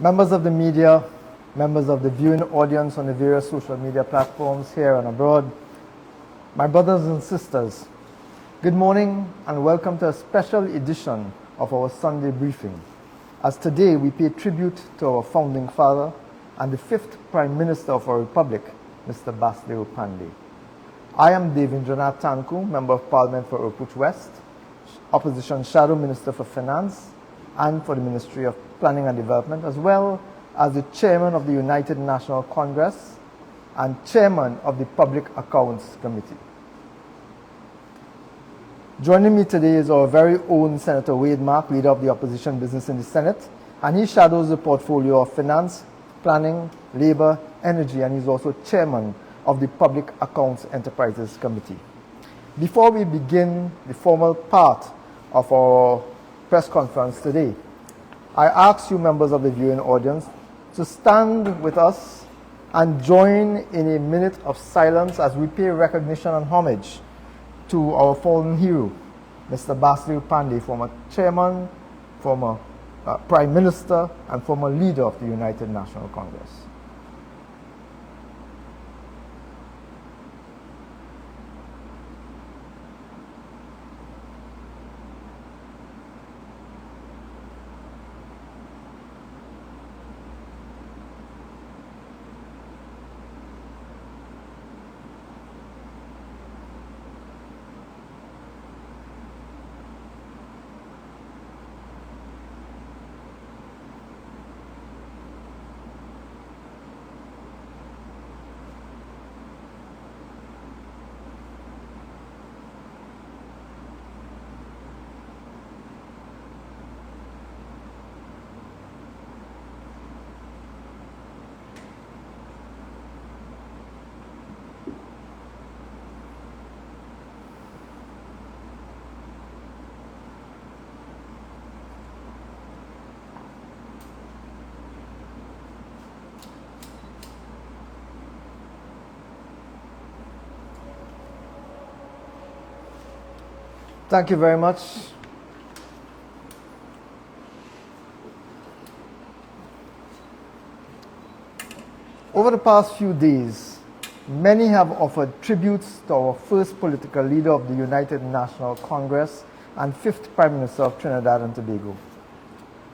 Members of the media, members of the viewing audience on the various social media platforms here and abroad, my brothers and sisters, good morning and welcome to a special edition of our Sunday briefing, as today we pay tribute to our founding father and the fifth Prime Minister of our Republic, Mr. Basdeo Panday. I am Davindranath Tancoo, Member of Parliament for Oropouche West, Opposition Shadow Minister for Finance and for the Ministry of Planning and Development, as well as the Chairman of the United National Congress and Chairman of the Public Accounts Committee. Joining me today is our very own Senator Wade Mark, Leader of the Opposition Business in the Senate, and he shadows the portfolio of Finance, Planning, Labour, Energy, and he's also Chairman of the Public Accounts Enterprises Committee. Before we begin the formal part of our press conference today, I ask you members of the viewing audience to stand with us and join in a minute of silence as we pay recognition and homage to our fallen hero, Mr. Basdeo Panday, former Chairman, former Prime Minister, and former Leader of the United National Congress. Thank you very much. Over the past few days, many have offered tributes to our first political leader of the United National Congress and fifth Prime Minister of Trinidad and Tobago.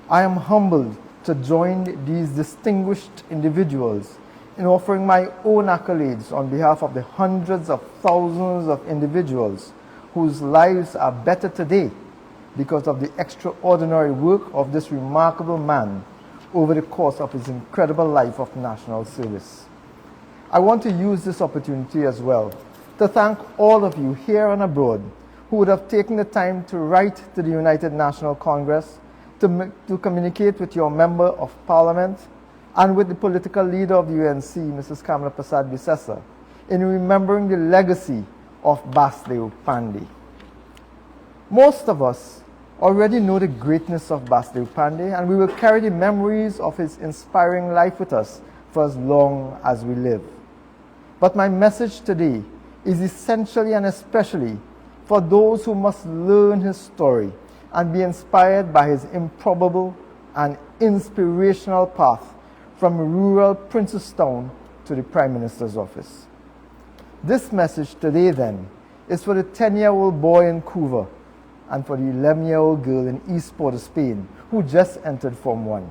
I am humbled to join these distinguished individuals in offering my own accolades on behalf of the hundreds of thousands of individuals whose lives are better today because of the extraordinary work of this remarkable man over the course of his incredible life of national service. I want to use this opportunity as well to thank all of you here and abroad who would have taken the time to write to the United National Congress, to communicate with your Member of Parliament and with the political leader of the UNC, Mrs. Kamala Persad-Bissessar, in remembering the legacy of Basdeo Panday. Most of us already know the greatness of Basdeo Panday, and we will carry the memories of his inspiring life with us for as long as we live. But my message today is essentially and especially for those who must learn his story and be inspired by his improbable and inspirational path from rural Princestown to the Prime Minister's office. This message today, then, is for the 10-year-old boy in Couva and for the 11-year-old girl in East Port of Spain who just entered Form 1.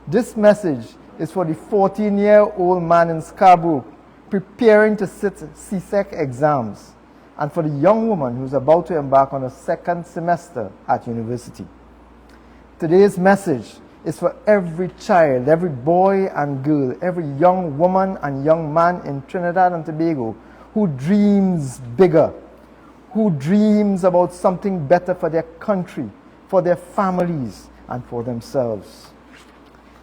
This message is for the 14-year-old man in Scarborough preparing to sit CSEC exams and for the young woman who's about to embark on a second semester at university. Today's message is for every child, every boy and girl, every young woman and young man in Trinidad and Tobago who dreams bigger, who dreams about something better for their country, for their families, and for themselves.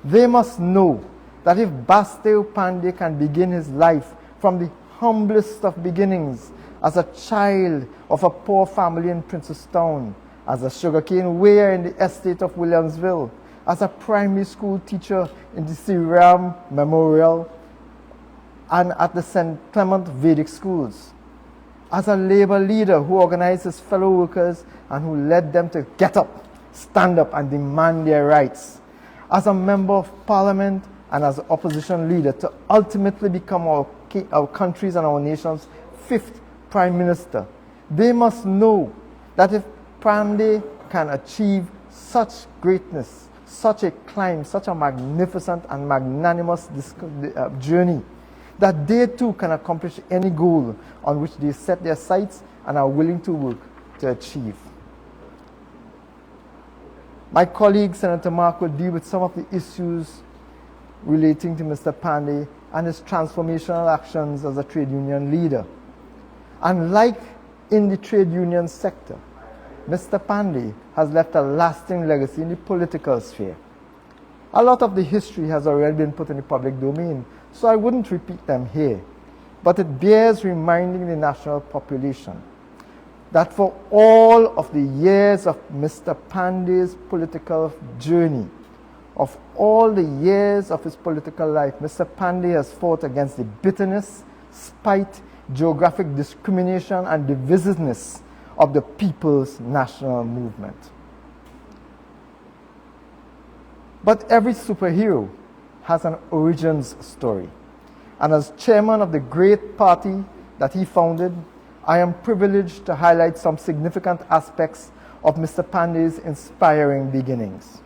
They must know that if Basdeo Panday can begin his life from the humblest of beginnings as a child of a poor family in Princestown, as a sugarcane weigher in the estate of Williamsville, as a primary school teacher in the Siram Memorial and at the St. Clement Vedic schools, as a labor leader who organized his fellow workers and who led them to get up, stand up and demand their rights, as a member of parliament and as an opposition leader to ultimately become our country's and our nation's fifth prime minister, they must know that if Panday can achieve such greatness, such a climb, such a magnificent and magnanimous journey, that they too can accomplish any goal on which they set their sights and are willing to work to achieve. My colleague, Senator Mark, will deal with some of the issues relating to Mr. Panday and his transformational actions as a trade union leader. And like in the trade union sector, Mr. Panday has left a lasting legacy in the political sphere. A lot of the history has already been put in the public domain, so I wouldn't repeat them here. But it bears reminding the national population that for all of the years of Mr. Panday's political journey, of all the years of his political life, Mr. Panday has fought against the bitterness, spite, geographic discrimination, and divisiveness of the people's national movement. But every superhero has an origins story. And as chairman of the great party that he founded, I am privileged to highlight some significant aspects of Mr. Panday's inspiring beginnings.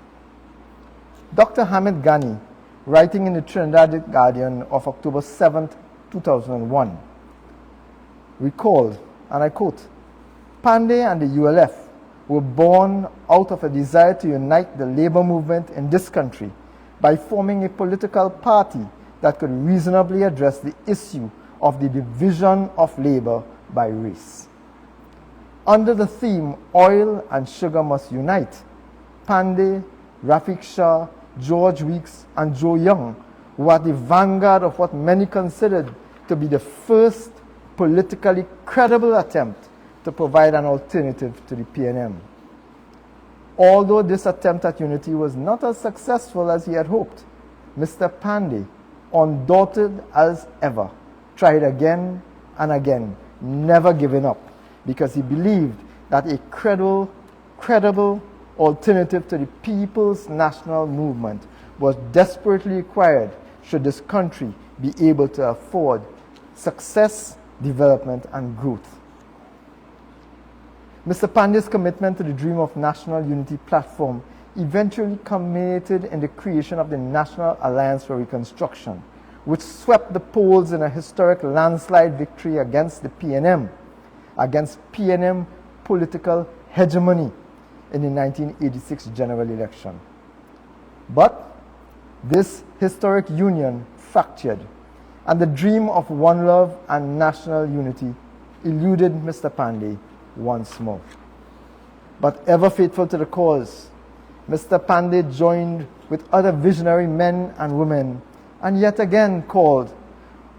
Dr. Hamid Ghani, writing in the Trinidad Guardian of October 7, 2001, recalled, and I quote, "Panday and the ULF were born out of a desire to unite the labor movement in this country by forming a political party that could reasonably address the issue of the division of labor by race. Under the theme, Oil and Sugar Must Unite, Panday, Rafiq Shah, George Weeks, and Joe Young were at the vanguard of what many considered to be the first politically credible attempt to provide an alternative to the PNM. Although this attempt at unity was not as successful as he had hoped, Mr. Panday, undaunted as ever, tried again and again, never giving up, because he believed that a credible alternative to the people's national movement was desperately required should this country be able to afford success, development, and growth. Mr. Panday's commitment to the Dream of National Unity platform eventually culminated in the creation of the National Alliance for Reconstruction, which swept the polls in a historic landslide victory against the PNM, against PNM political hegemony in the 1986 general election. But this historic union fractured, and the dream of one love and national unity eluded Mr. Panday once more. But ever faithful to the cause, Mr. Panday joined with other visionary men and women and yet again called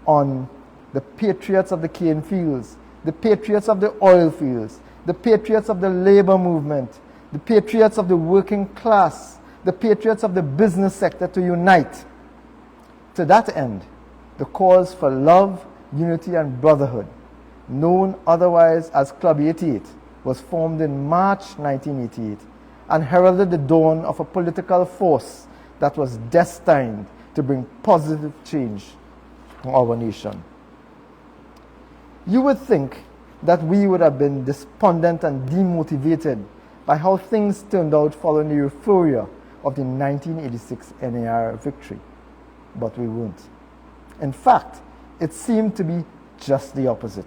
on the patriots of the cane fields, the patriots of the oil fields, the patriots of the labor movement, the patriots of the working class, the patriots of the business sector to unite. To that end, the cause for love, unity, and brotherhood, known otherwise as Club 88, was formed in March 1988 and heralded the dawn of a political force that was destined to bring positive change to our nation. You would think that we would have been despondent and demotivated by how things turned out following the euphoria of the 1986 NAR victory, but we weren't. In fact, it seemed to be just the opposite.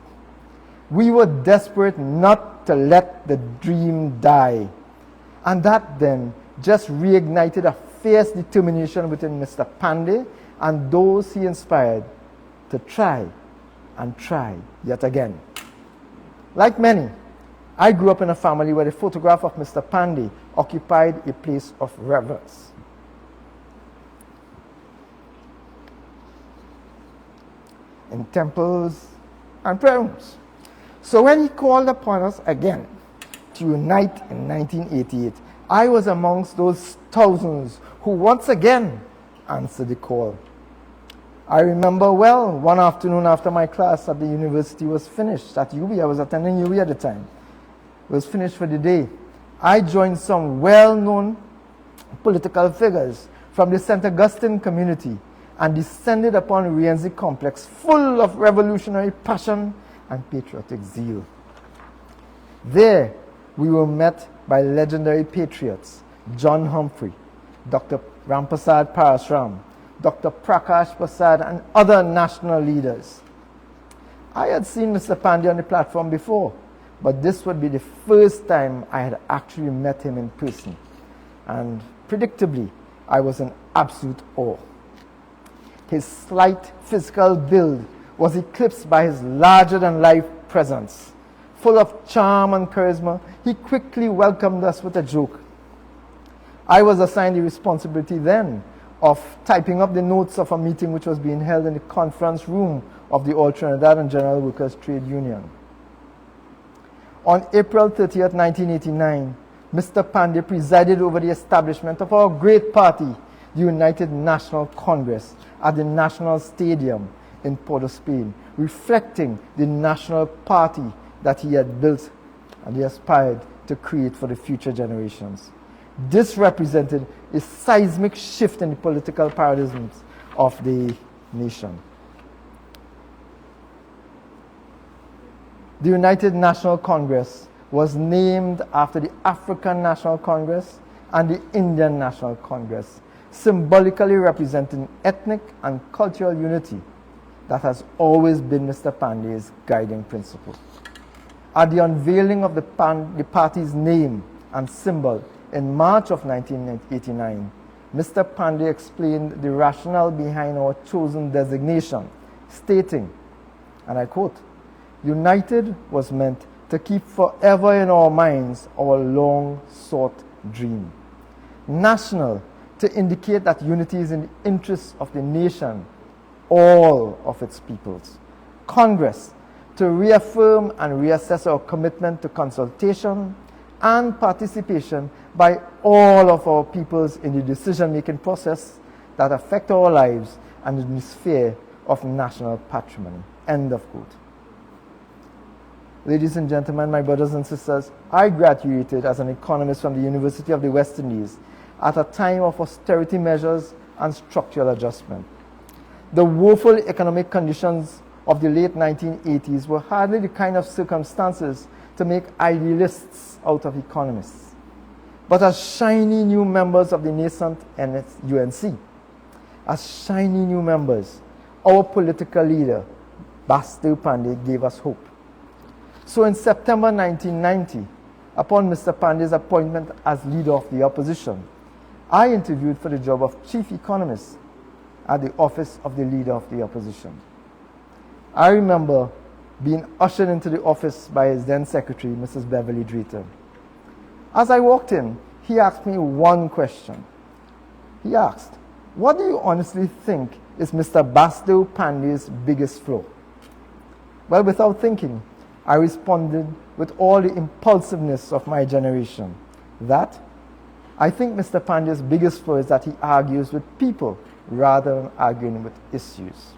We were desperate not to let the dream die, and that then just reignited a fierce determination within Mr. Panday and those he inspired to try and try yet again. Like many, I grew up in a family where the photograph of Mr. Panday occupied a place of reverence. In temples and prayer rooms. So when he called upon us again to unite in 1988, I was amongst those thousands who once again answered the call. I remember well, one afternoon after my class at the university was finished, at UB, I was attending UB at the time, was finished for the day, I joined some well-known political figures from the St. Augustine community and descended upon Rienzi complex full of revolutionary passion and patriotic zeal. There, we were met by legendary patriots John Humphrey, Dr. Ramprasad Parasram, Dr. Prakash Prasad, and other national leaders. I had seen Mr. Panday on the platform before, but this would be the first time I had actually met him in person. And predictably, I was in absolute awe. His slight physical build was eclipsed by his larger-than-life presence. Full of charm and charisma, he quickly welcomed us with a joke. I was assigned the responsibility then of typing up the notes of a meeting which was being held in the conference room of the All Trinidad and General Workers Trade Union. On April 30th, 1989, Mr. Panday presided over the establishment of our great party, the United National Congress, at the National Stadium in Port of Spain, reflecting the national party that he had built and he aspired to create for the future generations. This represented a seismic shift in the political paradigms of the nation. The United National Congress was named after the African National Congress and the Indian National Congress, symbolically representing ethnic and cultural unity that has always been Mr. Panday's guiding principle. At the unveiling of the party's name and symbol in March of 1989, Mr. Panday explained the rationale behind our chosen designation, stating, and I quote, "United was meant to keep forever in our minds our long-sought dream. National, to indicate that unity is in the interests of the nation, all of its peoples. Congress, to reaffirm and reassess our commitment to consultation and participation by all of our peoples in the decision-making process that affect our lives and in the sphere of national patrimony." End of quote. Ladies and gentlemen, my brothers and sisters, I graduated as an economist from the University of the West Indies at a time of austerity measures and structural adjustment. The woeful economic conditions of the late 1980s were hardly the kind of circumstances to make idealists out of economists. But as shiny new members of the nascent UNC, as shiny new members, our political leader, Basdeo Panday, gave us hope. So in September 1990, upon Mr. Panday's appointment as leader of the opposition, I interviewed for the job of chief economist at the office of the leader of the opposition. I remember being ushered into the office by his then secretary, Mrs. Beverly Drayton. As I walked in, he asked me one question. He asked, "What do you honestly think is Mr. Basdeo Panday's biggest flaw?" Well, without thinking, I responded with all the impulsiveness of my generation that I think Mr. Panday's biggest flaw is that he argues with people rather than arguing with issues.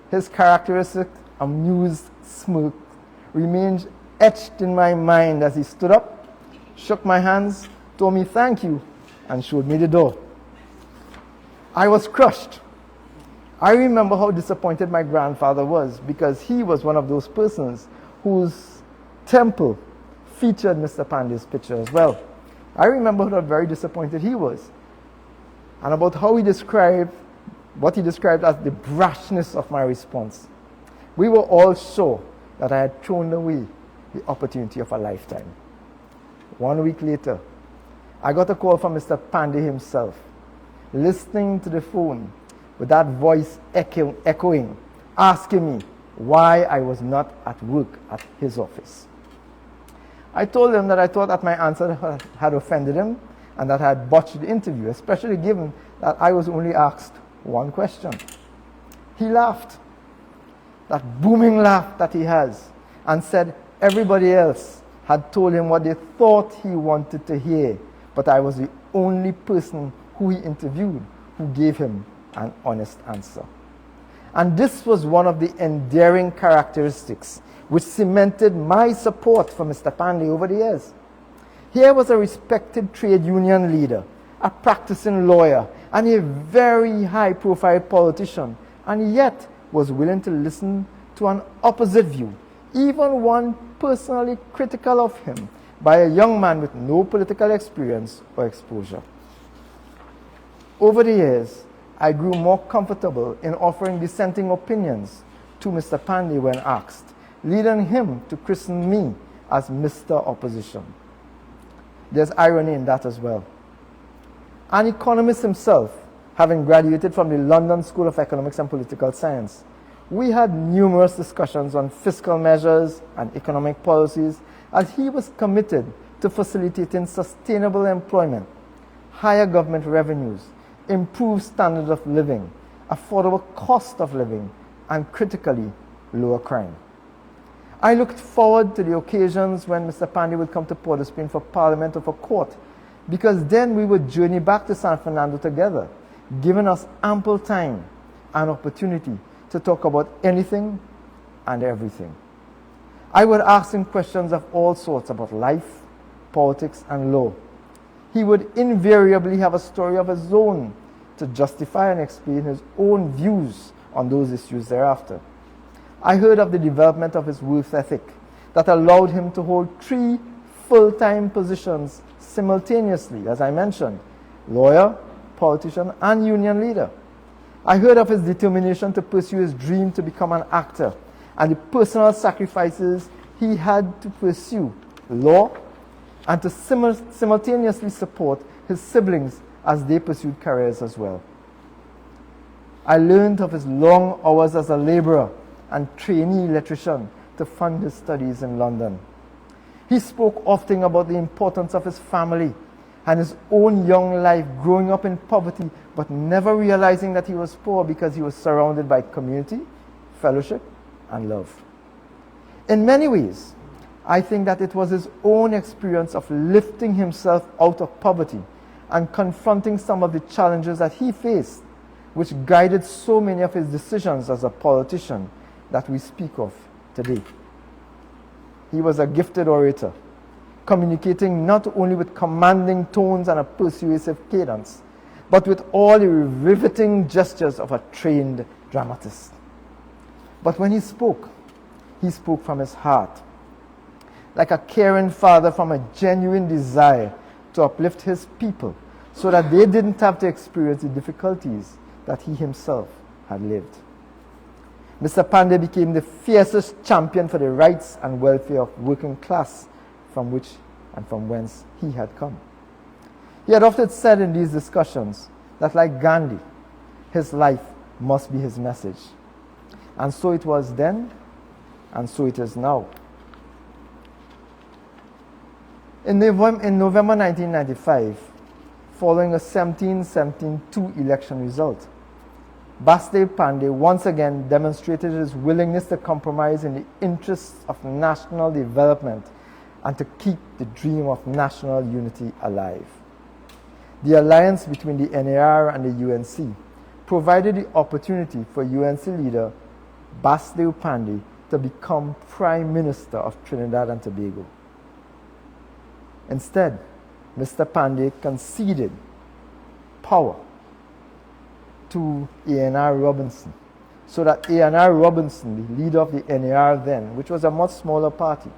His characteristic amused smirk remained etched in my mind as he stood up, shook my hands, told me thank you, and showed me the door. I was crushed. I remember how disappointed my grandfather was because he was one of those persons whose temple featured Mr. Panday's picture as well. I remember how very disappointed he was and about how he described what he described as the brashness of my response. We were all sure that I had thrown away the opportunity of a lifetime. 1 week later, I got a call from Mr. Panday himself, listening to the phone with that voice echoing, asking me why I was not at work at his office. I told him that I thought that my answer had offended him and that I had botched the interview, especially given that I was only asked one question. He laughed, that booming laugh that he has, and said everybody else had told him what they thought he wanted to hear, but I was the only person who he interviewed who gave him an honest answer. And this was one of the endearing characteristics which cemented my support for Mr. Panday over the years. Here was a respected trade union leader, a practicing lawyer, and a very high-profile politician, and yet was willing to listen to an opposite view, even one personally critical of him, by a young man with no political experience or exposure. Over the years, I grew more comfortable in offering dissenting opinions to Mr. Panday when asked, leading him to christen me as Mr. Opposition. There's irony in that as well. An economist himself, having graduated from the London School of Economics and Political Science, we had numerous discussions on fiscal measures and economic policies, as he was committed to facilitating sustainable employment, higher government revenues, improved standard of living, affordable cost of living, and critically, lower crime. I looked forward to the occasions when Mr. Panday would come to Port of Spain for Parliament or for court, because then we would journey back to San Fernando together, giving us ample time and opportunity to talk about anything and everything. I would ask him questions of all sorts about life, politics, and law. He would invariably have a story of his own to justify and explain his own views on those issues thereafter. I heard of the development of his work ethic that allowed him to hold 3 full-time positions simultaneously, as I mentioned, lawyer, politician, and union leader. I heard of his determination to pursue his dream to become an actor and the personal sacrifices he had to pursue law and to simultaneously support his siblings as they pursued careers as well. I learned of his long hours as a laborer and trainee electrician to fund his studies in London. He spoke often about the importance of his family and his own young life growing up in poverty, but never realizing that he was poor because he was surrounded by community, fellowship, and love. In many ways, I think that it was his own experience of lifting himself out of poverty and confronting some of the challenges that he faced, which guided so many of his decisions as a politician that we speak of today. He was a gifted orator, communicating not only with commanding tones and a persuasive cadence, but with all the riveting gestures of a trained dramatist. But when he spoke from his heart, like a caring father from a genuine desire to uplift his people so that they didn't have to experience the difficulties that he himself had lived. Mr. Panday became the fiercest champion for the rights and welfare of working class from which and from whence he had come. He had often said in these discussions that, like Gandhi, his life must be his message. And so it was then, and so it is now. In November 1995, following a 17-17-2 election result, Basdeo Panday once again demonstrated his willingness to compromise in the interests of national development and to keep the dream of national unity alive. The alliance between the NAR and the UNC provided the opportunity for UNC leader Basdeo Panday to become Prime Minister of Trinidad and Tobago. Instead, Mr. Panday conceded power to A.N.R. Robinson, so that A.N.R. Robinson, the leader of the NAR then, which was a much smaller party,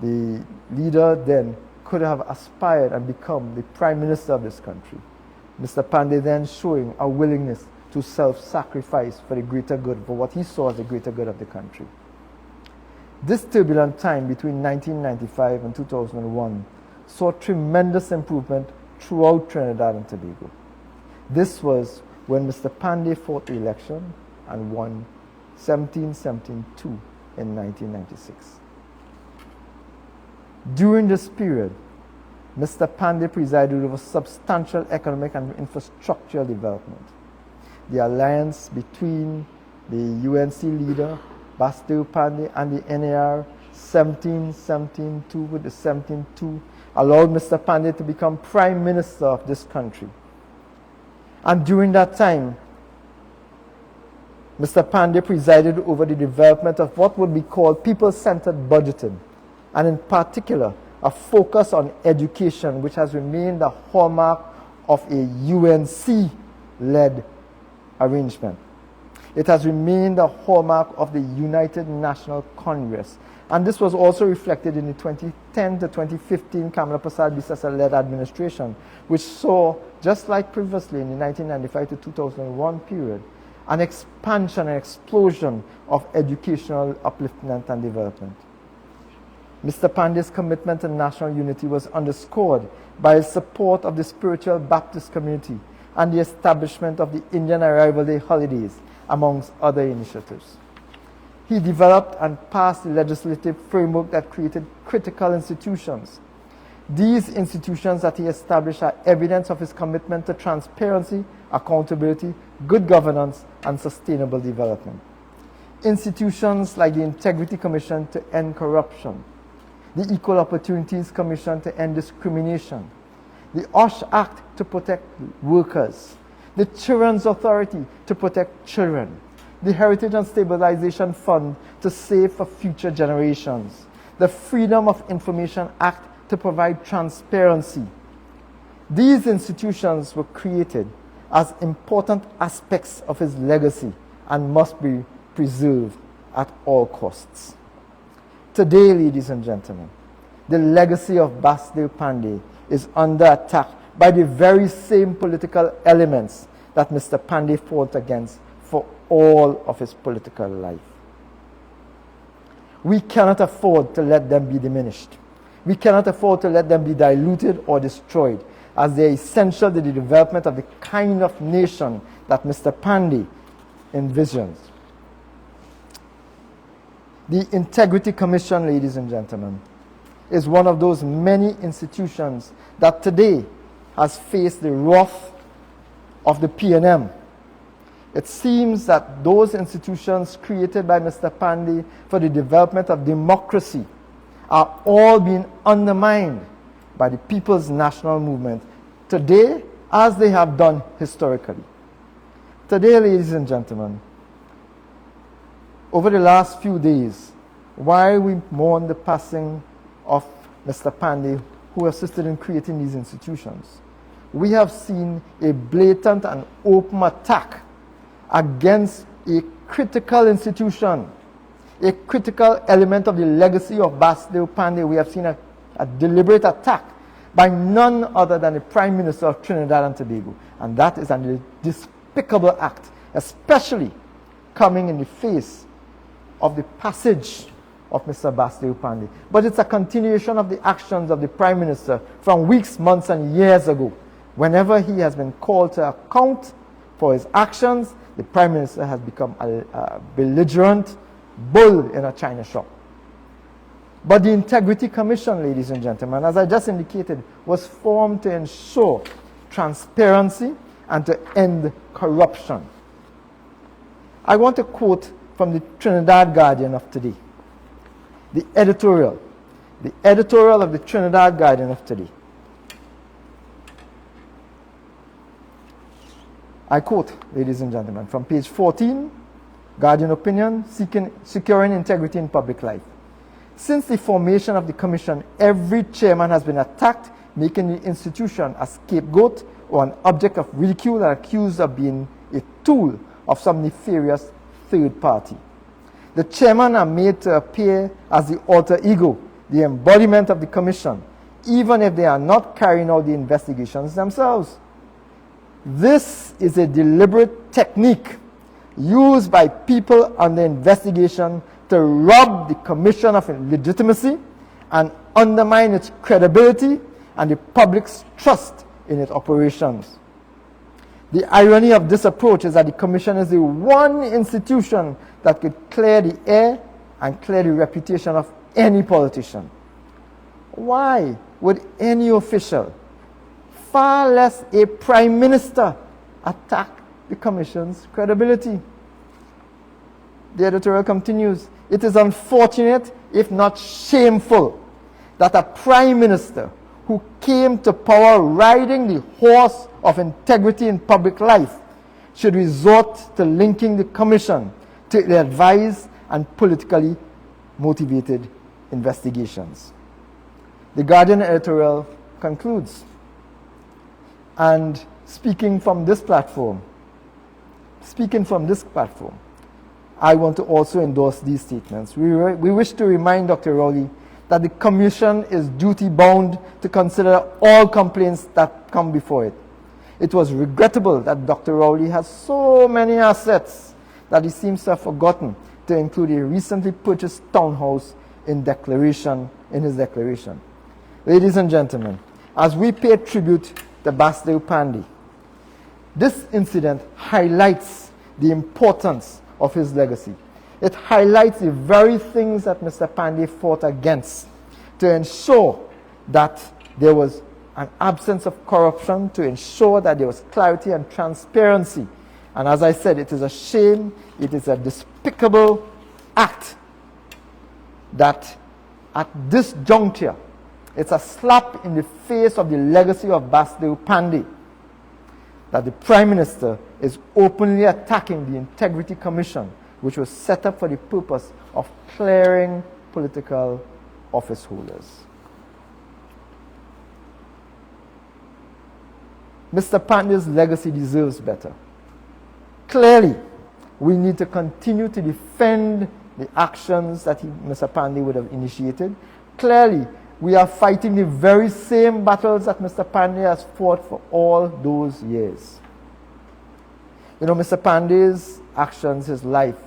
the leader then could have aspired and become the Prime Minister of this country. Mr. Panday then showing a willingness to self-sacrifice for the greater good, for what he saw as the greater good of the country. This turbulent time between 1995 and 2001 saw tremendous improvement throughout Trinidad and Tobago. This was when Mr. Panday fought the election and won 17-17-2 in 1996. During this period, Mr. Panday presided over substantial economic and infrastructural development. The alliance between the UNC leader, Basdeo Panday, and the NAR, 17-17-2 with the 17-2, allowed Mr. Panday to become Prime Minister of this country. And during that time, Mr. Panday presided over the development of what would be called people-centered budgeting, and in particular, a focus on education, which has remained a hallmark of a UNC-led arrangement. It has remained a hallmark of the United National Congress, and this was also reflected in the 2010 to 2015 Kamala Persad-Bissessar-led administration, which saw, just like previously in the 1995 to 2001 period, an expansion and explosion of educational upliftment and development. Mr. Panday's commitment to national unity was underscored by his support of the spiritual Baptist community and the establishment of the Indian Arrival Day holidays, amongst other initiatives. He developed and passed the legislative framework that created critical institutions. These institutions that he established are evidence of his commitment to transparency, accountability, good governance, and sustainable development. Institutions like the Integrity Commission to end corruption, the Equal Opportunities Commission to end discrimination, the OSH Act to protect workers, the Children's Authority to protect children, the Heritage and Stabilization Fund to save for future generations, the Freedom of Information Act to provide transparency. These institutions were created as important aspects of his legacy and must be preserved at all costs. Today, ladies and gentlemen, the legacy of Basdeo Panday is under attack by the very same political elements that Mr. Panday fought against for all of his political life. We cannot afford to let them be diminished. We cannot afford to let them be diluted or destroyed, as they are essential to the development of the kind of nation that Mr. Panday envisions. The Integrity Commission, ladies and gentlemen, is one of those many institutions that today has faced the wrath of the PNM. It seems that those institutions created by Mr. Panday for the development of democracy are all being undermined by the People's National Movement today, as they have done historically. Today, ladies and gentlemen, over the last few days, while we mourn the passing of Mr. Panday, who assisted in creating these institutions, we have seen a blatant and open attack against a critical institution, a critical element of the legacy of Basdeo Panday. We have seen a deliberate attack by none other than the Prime Minister of Trinidad and Tobago. And that is a despicable act, especially coming in the face of the passage of Mr. Basdeo Panday. But it's a continuation of the actions of the Prime Minister from weeks, months, and years ago. Whenever he has been called to account for his actions, the Prime Minister has become a belligerent bull in a china shop. But the Integrity Commission, ladies and gentlemen, as I just indicated, was formed to ensure transparency and to end corruption. I want to quote from the Trinidad Guardian of today. The editorial of the Trinidad Guardian of today. I quote, ladies and gentlemen, from page 14, Guardian Opinion, Securing Integrity in Public Life. Since the formation of the Commission, every chairman has been attacked, making the institution a scapegoat or an object of ridicule and accused of being a tool of some nefarious third party. The chairman are made to appear as the alter ego, the embodiment of the Commission, even if they are not carrying out the investigations themselves. This is a deliberate technique used by people under investigation to rob the Commission of legitimacy and undermine its credibility and the public's trust in its operations. The irony of this approach is that the Commission is the one institution that could clear the air and clear the reputation of any politician. Why would any official, far less a Prime Minister, attack the Commission's credibility? The editorial continues, it is unfortunate, if not shameful, that a Prime Minister who came to power riding the horse of integrity in public life should resort to linking the Commission to advise and politically motivated investigations. The Guardian editorial concludes, And speaking from this platform, I want to also endorse these statements. We wish to remind Dr. Rowley that the Commission is duty-bound to consider all complaints that come before it. It was regrettable that Dr. Rowley has so many assets that he seems to have forgotten to include a recently purchased townhouse in his declaration. Ladies and gentlemen, as we pay tribute to Basdeo Panday, this incident highlights the importance of his legacy. It highlights the very things that Mr. Panday fought against to ensure that there was an absence of corruption, to ensure that there was clarity and transparency. And as I said, it is a shame, it is a despicable act that at this juncture, it's a slap in the face of the legacy of Basdeo Panday that the Prime Minister is openly attacking the Integrity Commission, which was set up for the purpose of clearing political office holders. Mr. Panday's legacy deserves better. Clearly, we need to continue to defend the actions that Mr. Panday would have initiated. Clearly, we are fighting the very same battles that Mr. Panday has fought for all those years. You know, Mr. Panday's actions, his life,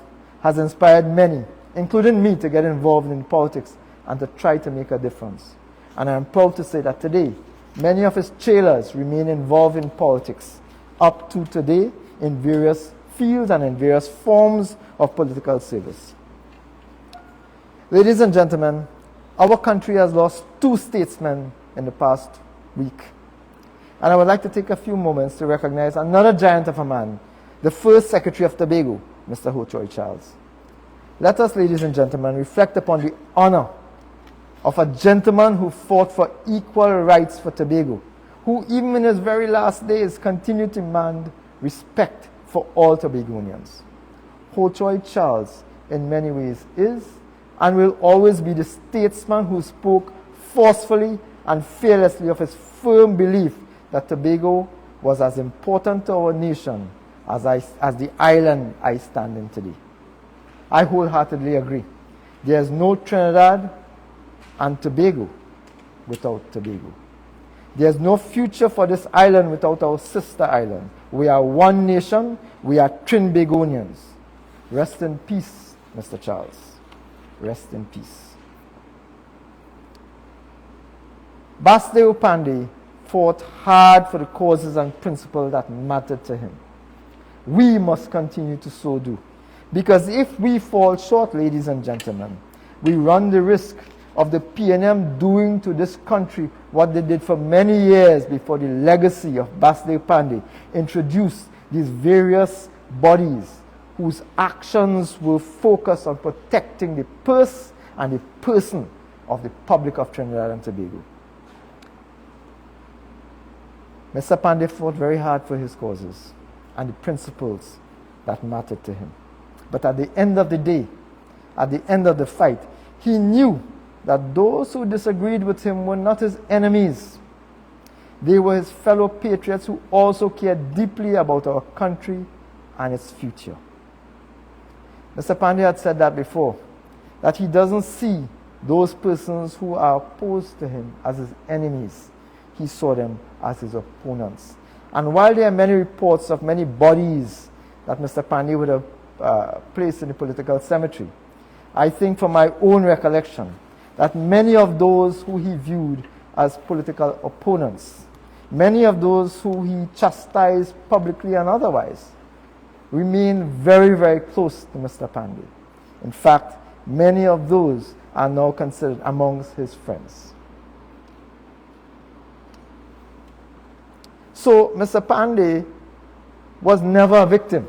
has inspired many, including me, to get involved in politics and to try to make a difference. And I am proud to say that today, many of his jailers remain involved in politics up to today in various fields and in various forms of political service. Ladies and gentlemen, our country has lost 2 statesmen in the past week. And I would like to take a few moments to recognize another giant of a man, the first Secretary of Tobago, Mr. Ho Choy Charles. Let us, ladies and gentlemen, reflect upon the honor of a gentleman who fought for equal rights for Tobago, who even in his very last days continued to demand respect for all Tobagonians. Ho Choy Charles, in many ways, is and will always be the statesman who spoke forcefully and fearlessly of his firm belief that Tobago was as important to our nation as the island I stand in today. I wholeheartedly agree. There is no Trinidad and Tobago without Tobago. There is no future for this island without our sister island. We are one nation. We are Trinbagonians. Rest in peace, Mr. Charles. Rest in peace. Basdeo Panday fought hard for the causes and principles that mattered to him. We must continue to so do. Because if we fall short, ladies and gentlemen, we run the risk of the PNM doing to this country what they did for many years before the legacy of Basdeo Panday introduced these various bodies whose actions will focus on protecting the purse and the person of the public of Trinidad and Tobago. Mr. Panday fought very hard for his causes and the principles that mattered to him. But at the end of the day, at the end of the fight, he knew that those who disagreed with him were not his enemies. They were his fellow patriots who also cared deeply about our country and its future. Mr. Panday had said that before, that he doesn't see those persons who are opposed to him as his enemies. He saw them as his opponents. And while there are many reports of many bodies that Mr. Panday would have placed in the political cemetery, I think from my own recollection that many of those who he viewed as political opponents, many of those who he chastised publicly and otherwise, remain very, very close to Mr. Panday. In fact, many of those are now considered amongst his friends. So Mr. Panday was never a victim.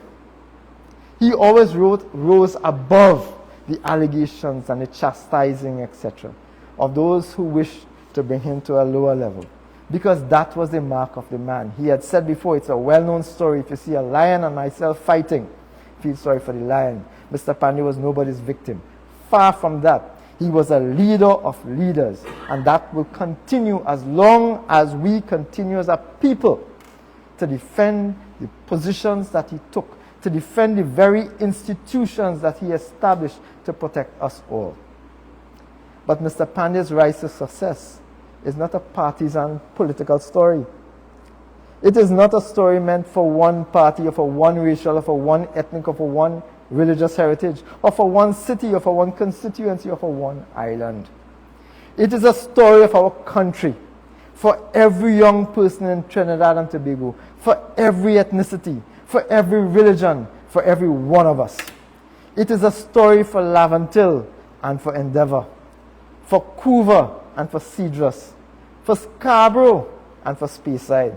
He always rose above the allegations and the chastising, etc., of those who wished to bring him to a lower level. Because that was the mark of the man. He had said before, it's a well-known story. If you see a lion and myself fighting, feel sorry for the lion. Mr. Panday was nobody's victim. Far from that. He was a leader of leaders. And that will continue as long as we continue as a people to defend the positions that he took, to defend the very institutions that he established to protect us all. But Mr. Panday's rise to success is not a partisan political story. It is not a story meant for one party or for one racial or for one ethnic or for one religious heritage or for one city or for one constituency or for one island. It is a story of our country, for every young person in Trinidad and Tobago, for every ethnicity, for every religion, for every one of us. It is a story for Lavantil and for Endeavour, for Couva and for Cedrus, for Scarborough and for Speyside.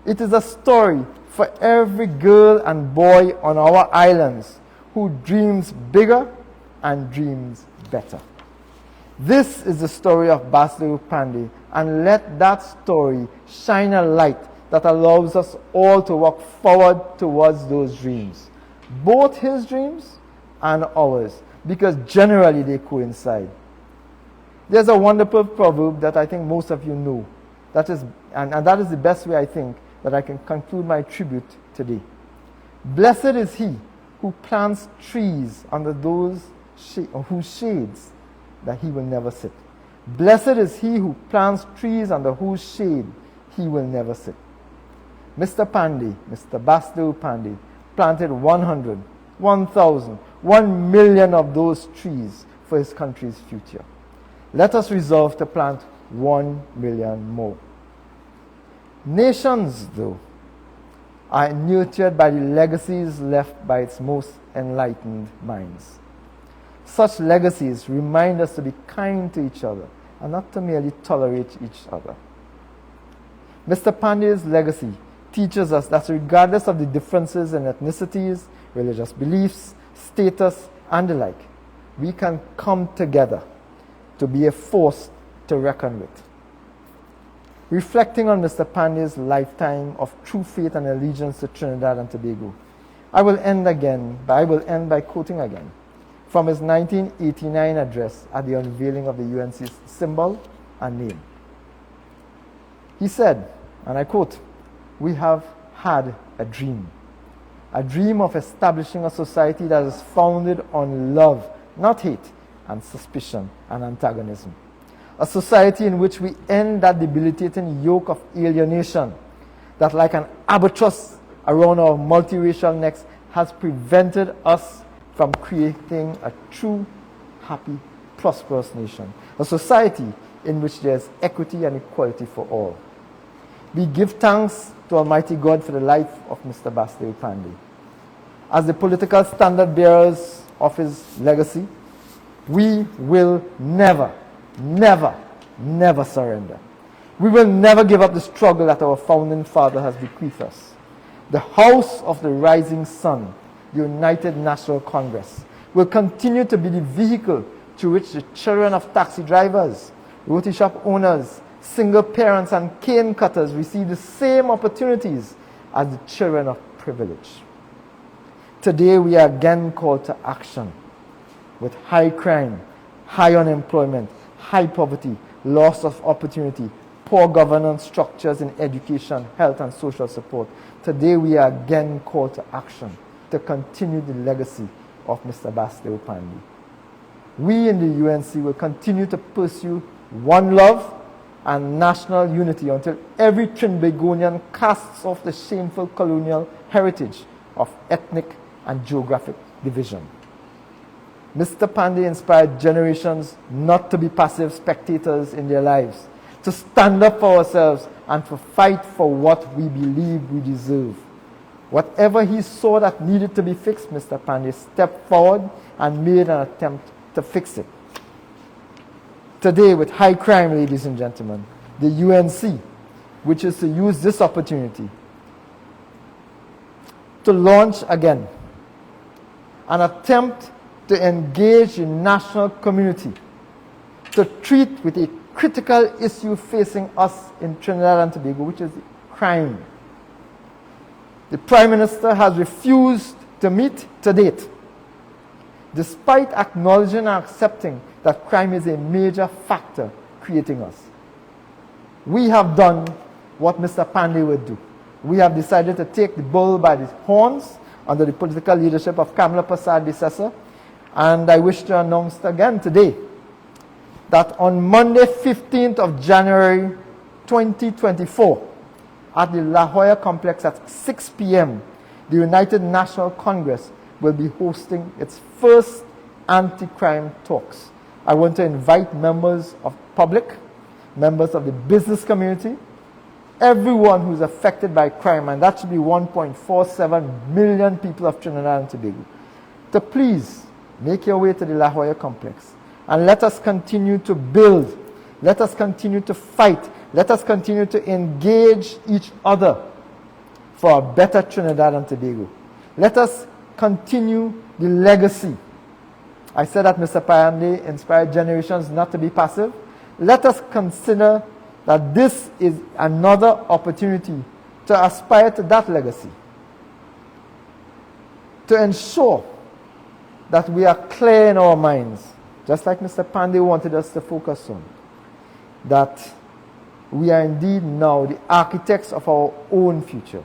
It is a story for every girl and boy on our islands who dreams bigger and dreams better. This is the story of Basdeo Panday, and let that story shine a light that allows us all to walk forward towards those dreams, both his dreams and ours, because generally they coincide. There's a wonderful proverb that I think most of you know. That is the best way I think that I can conclude my tribute today. Blessed is he who plants trees under those whose shades that he will never sit. Blessed is he who plants trees under whose shade he will never sit. Mr. Panday, Mr. Basdeo Panday, planted 100, 1,000, 1 million of those trees for his country's future. Let us resolve to plant 1 million more. Nations, though, are nurtured by the legacies left by its most enlightened minds. Such legacies remind us to be kind to each other and not to merely tolerate each other. Mr. Panday's legacy teaches us that regardless of the differences in ethnicities, religious beliefs, status, and the like, we can come together to be a force to reckon with. Reflecting on Mr. Panday's lifetime of true faith and allegiance to Trinidad and Tobago, I will end by quoting again from his 1989 address at the unveiling of the UNC's symbol and name. He said, and I quote, "We have had a dream of establishing a society that is founded on love, not hate, and suspicion and antagonism. A society in which we end that debilitating yoke of alienation that, like an albatross around our multiracial necks, has prevented us from creating a true, happy, prosperous nation. A society in which there is equity and equality for all. We give thanks to Almighty God for the life of Mr. Basdeo Panday. As the political standard bearers of his legacy, we will never, never, never surrender. We will never give up the struggle that our founding father has bequeathed us. The House of the Rising Sun, the United National Congress, will continue to be the vehicle through which the children of taxi drivers, roti shop owners, single parents, and cane cutters receive the same opportunities as the children of privilege. Today we are again called to action. With high crime, high unemployment, high poverty, loss of opportunity, poor governance structures in education, health, and social support. Today we are again called to action to continue the legacy of Mr. Basdeo Panday. We in the UNC will continue to pursue one love and national unity until every Trinbagonian casts off the shameful colonial heritage of ethnic and geographic division. Mr. Panday inspired generations not to be passive spectators in their lives, to stand up for ourselves and to fight for what we believe we deserve. Whatever he saw that needed to be fixed, Mr. Panday stepped forward and made an attempt to fix it. Today, with high crime, ladies and gentlemen, the UNC, which is to use this opportunity to launch again an attempt to engage the national community to treat with a critical issue facing us in Trinidad and Tobago, which is crime. The Prime Minister has refused to meet to date, despite acknowledging and accepting that crime is a major factor creating us. We have done what Mr. Panday would do. we have decided to take the bull by the horns under the political leadership of Kamla Persad-Bissessar. And I wish to announce again today that on Monday, 15th of January 2024, at the La Jolla complex at 6 p.m., the United National Congress will be hosting its first anti-crime talks. I want to invite members of the public, members of the business community, everyone who's affected by crime, and that should be 1.47 million people of Trinidad and Tobago, to please make your way to the La Jolla complex and let us continue to build, let us continue to fight, let us continue to engage each other for a better Trinidad and Tobago. Let us continue the legacy. I said that Mr. Panday inspired generations not to be passive. Let us consider that this is another opportunity to aspire to that legacy, to ensure that we are clear in our minds, just like Mr. Panday wanted us to focus on, that we are indeed now the architects of our own future,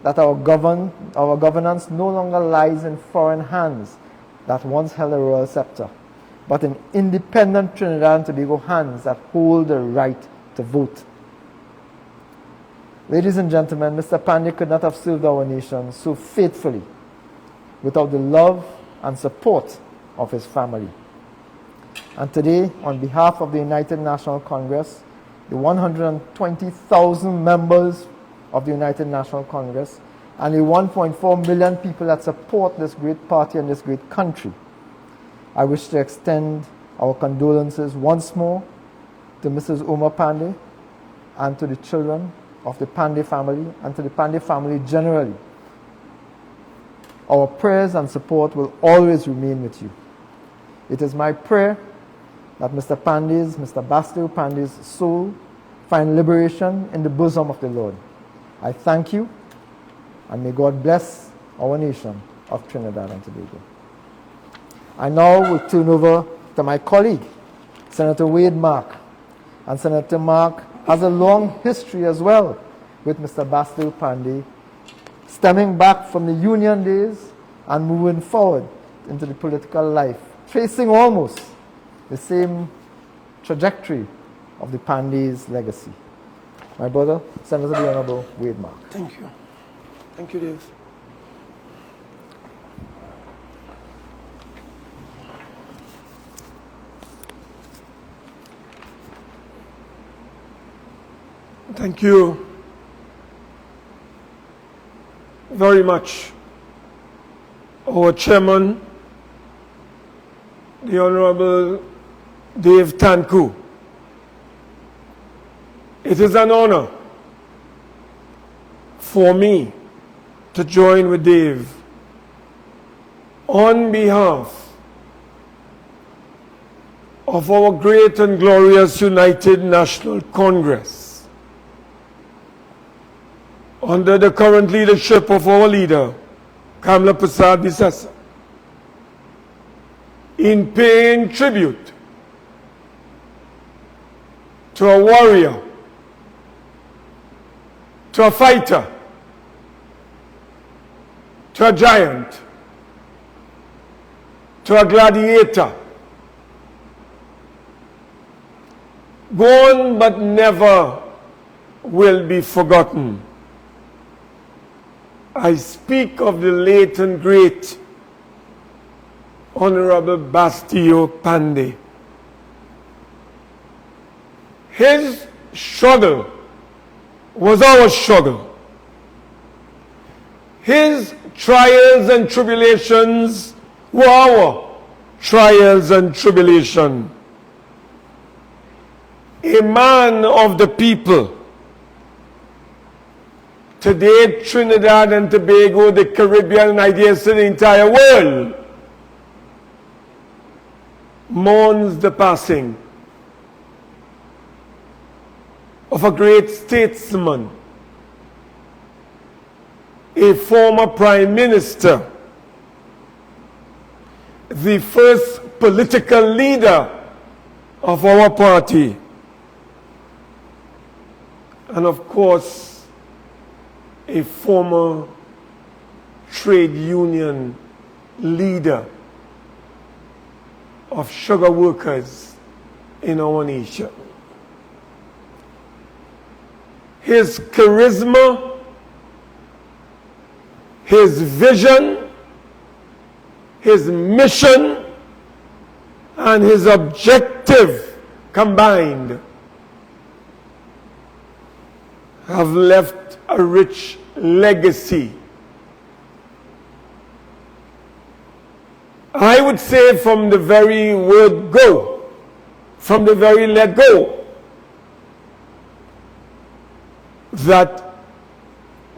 that our governance no longer lies in foreign hands that once held a royal scepter, but in independent Trinidad and Tobago hands that hold the right to vote. Ladies and gentlemen, Mr. Panday could not have served our nation so faithfully without the love and support of his family. And today, on behalf of the United National Congress, the 120,000 members of the United National Congress, and the 1.4 million people that support this great party and this great country, I wish to extend our condolences once more to Mrs. Omar Panday and to the children of the Panday family and to the Panday family generally. Our prayers and support will always remain with you. It is my prayer that Mr. Basdeo Panday's soul find liberation in the bosom of the Lord. I thank you, and may God bless our nation of Trinidad and Tobago. I now will turn over to my colleague, Senator Wade Mark. And Senator Mark has a long history as well with Mr. Basdeo Panday, stemming back from the Union days and moving forward into the political life, tracing almost the same trajectory of the Panday's legacy. My brother, Senator the Honourable Wade Mark. Thank you. Thank you, Dave. Thank you very much, our chairman, the Honourable Dave Tancoo. It is an honor for me to join with Dave on behalf of our great and glorious United National Congress, under the current leadership of our leader, Kamla Persad-Bissessar, in paying tribute to a warrior, to a fighter, to a giant, to a gladiator, born but never will be forgotten. I speak of the late and great Honourable Basdeo Panday. His struggle was our struggle. His trials and tribulations were our trials and tribulation. A man of the people. Today, Trinidad and Tobago, the Caribbean, and I dare say the entire world, mourns the passing of a great statesman, a former prime minister, the first political leader of our party, and of course, a former trade union leader of sugar workers in our nation. His charisma, his vision, his mission, and his objective combined have left a rich legacy. I would say from the very word go, from the very let go, that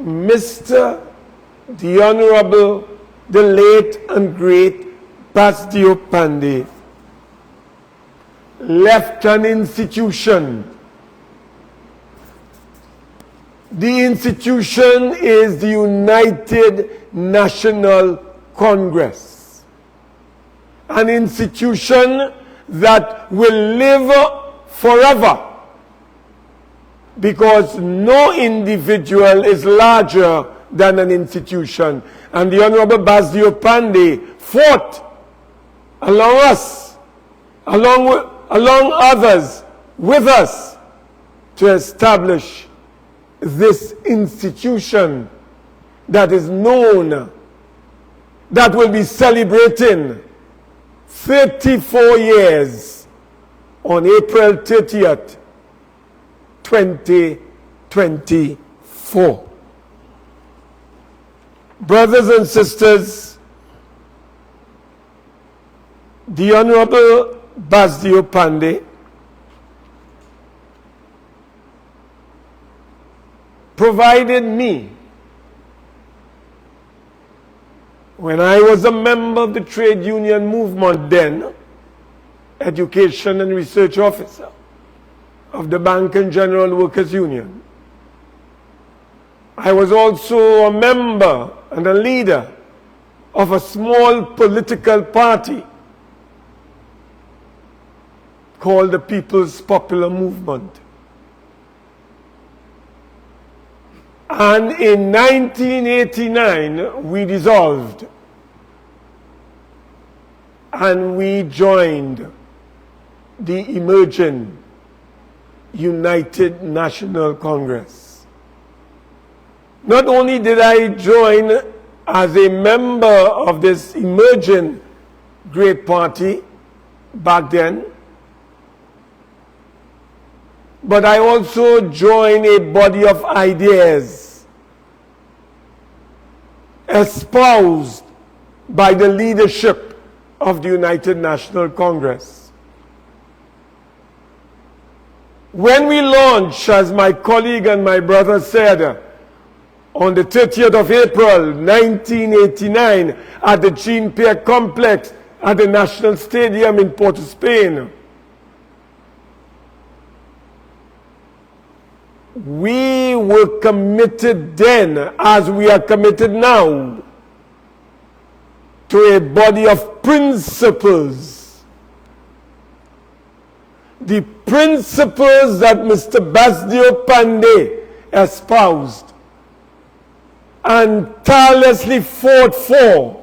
Mr. the Honourable, the late and great Basdeo Panday left an institution. The institution is the United National Congress, an institution that will live forever, because no individual is larger than an institution. And the Honourable Basdeo Panday fought along us, along others, with us, to establish this institution that is known, that will be celebrating 34 years on April 30th, 2024. Brothers and sisters, the Honourable Basdeo Panday provided me, when I was a member of the trade union movement then, education and research officer of the Bank and General Workers Union. I was also a member and a leader of a small political party called the People's Popular Movement. And in 1989, we dissolved and we joined the emerging United National Congress. Not only did I join as a member of this emerging great party back then, but I also joined a body of ideas espoused by the leadership of the United National Congress. When we launched, as my colleague and my brother said, on the 30th of April 1989 at the Jean Pierre Complex at the National Stadium in Port of Spain, we were committed then, as we are committed now, to a body of principles. The principles that Mr. Basdeo Panday espoused and tirelessly fought for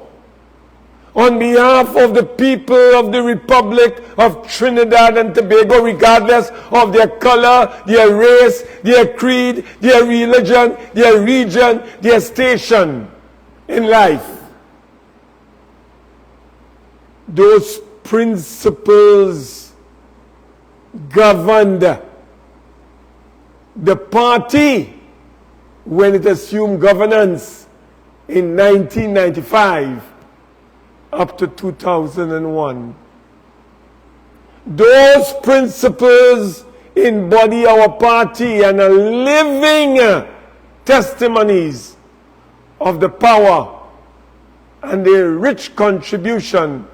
on behalf of the people of the Republic of Trinidad and Tobago, regardless of their color, their race, their creed, their religion, their region, their station in life. Those principles governed the party when it assumed governance in 1995 up to 2001. Those principles embody our party and are living testimonies of the power and the rich contribution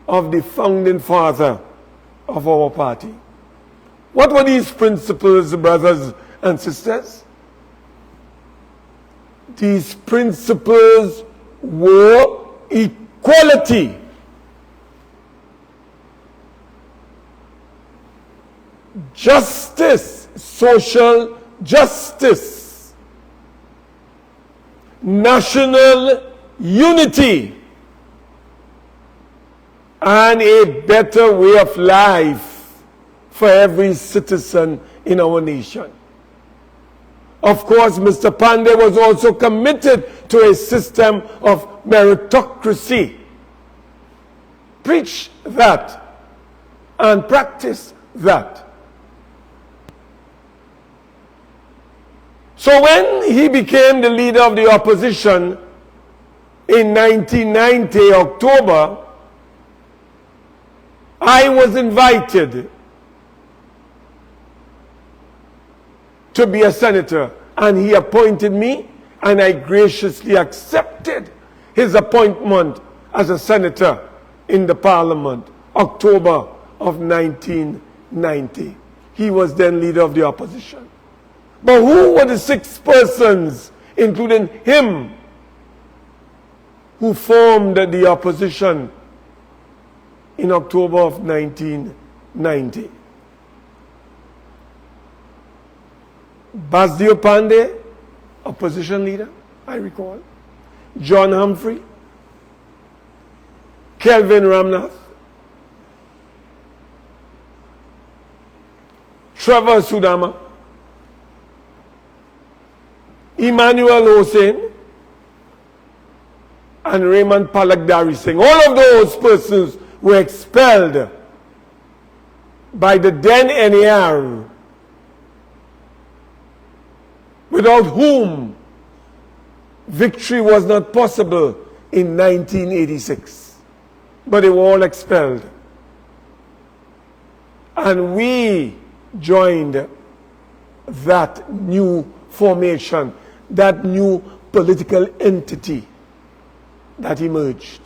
of the founding father of our party. What were these principles, brothers and sisters? These principles were equality, justice, social justice, national unity and a better way of life for every citizen in our nation. Of course, Mr. Panday was also committed to a system of meritocracy. Preach that and practice that. So when he became the leader of the opposition in 1990, October, I was invited to be a senator, and he appointed me, and I graciously accepted his appointment as a senator in the parliament, October of 1990. He was then leader of the opposition. But who were the 6 persons, including him, who formed the opposition in October of 1990? Basdeo Panday, opposition leader, I recall. John Humphrey, Kelvin Ramnath, Trevor Sudama, Emmanuel Hossain, and Raymond Palakdari Singh. All of those persons were expelled by the then NAR, without whom victory was not possible in 1986. But they were all expelled. And we joined that new formation, that new political entity that emerged.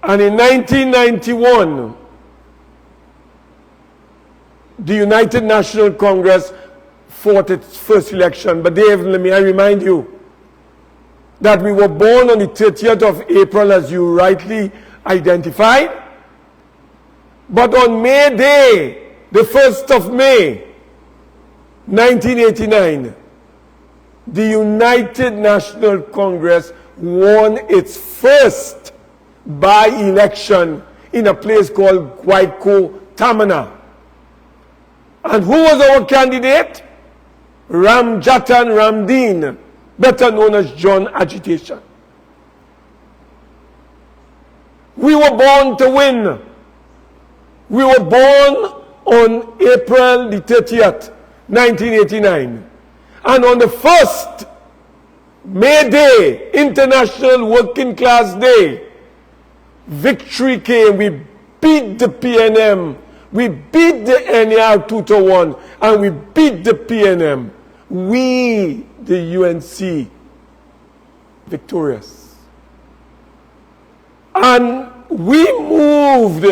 And in 1991, the United National Congress fought its first election. But Dave, I remind you that we were born on the 30th of April, as you rightly identified. But on May Day, the 1st of May, 1989, the United National Congress won its first by-election in a place called Guayco, Tamana. And who was our candidate? Ramjatan Ramdeen, better known as John Agitation. We were born to win. We were born on April the 30th, 1989. And on the 1st, May Day, International Working Class Day, victory came. We beat the PNM. We beat the NAR 2-1, and we beat the PNM. We, the UNC, victorious. And we moved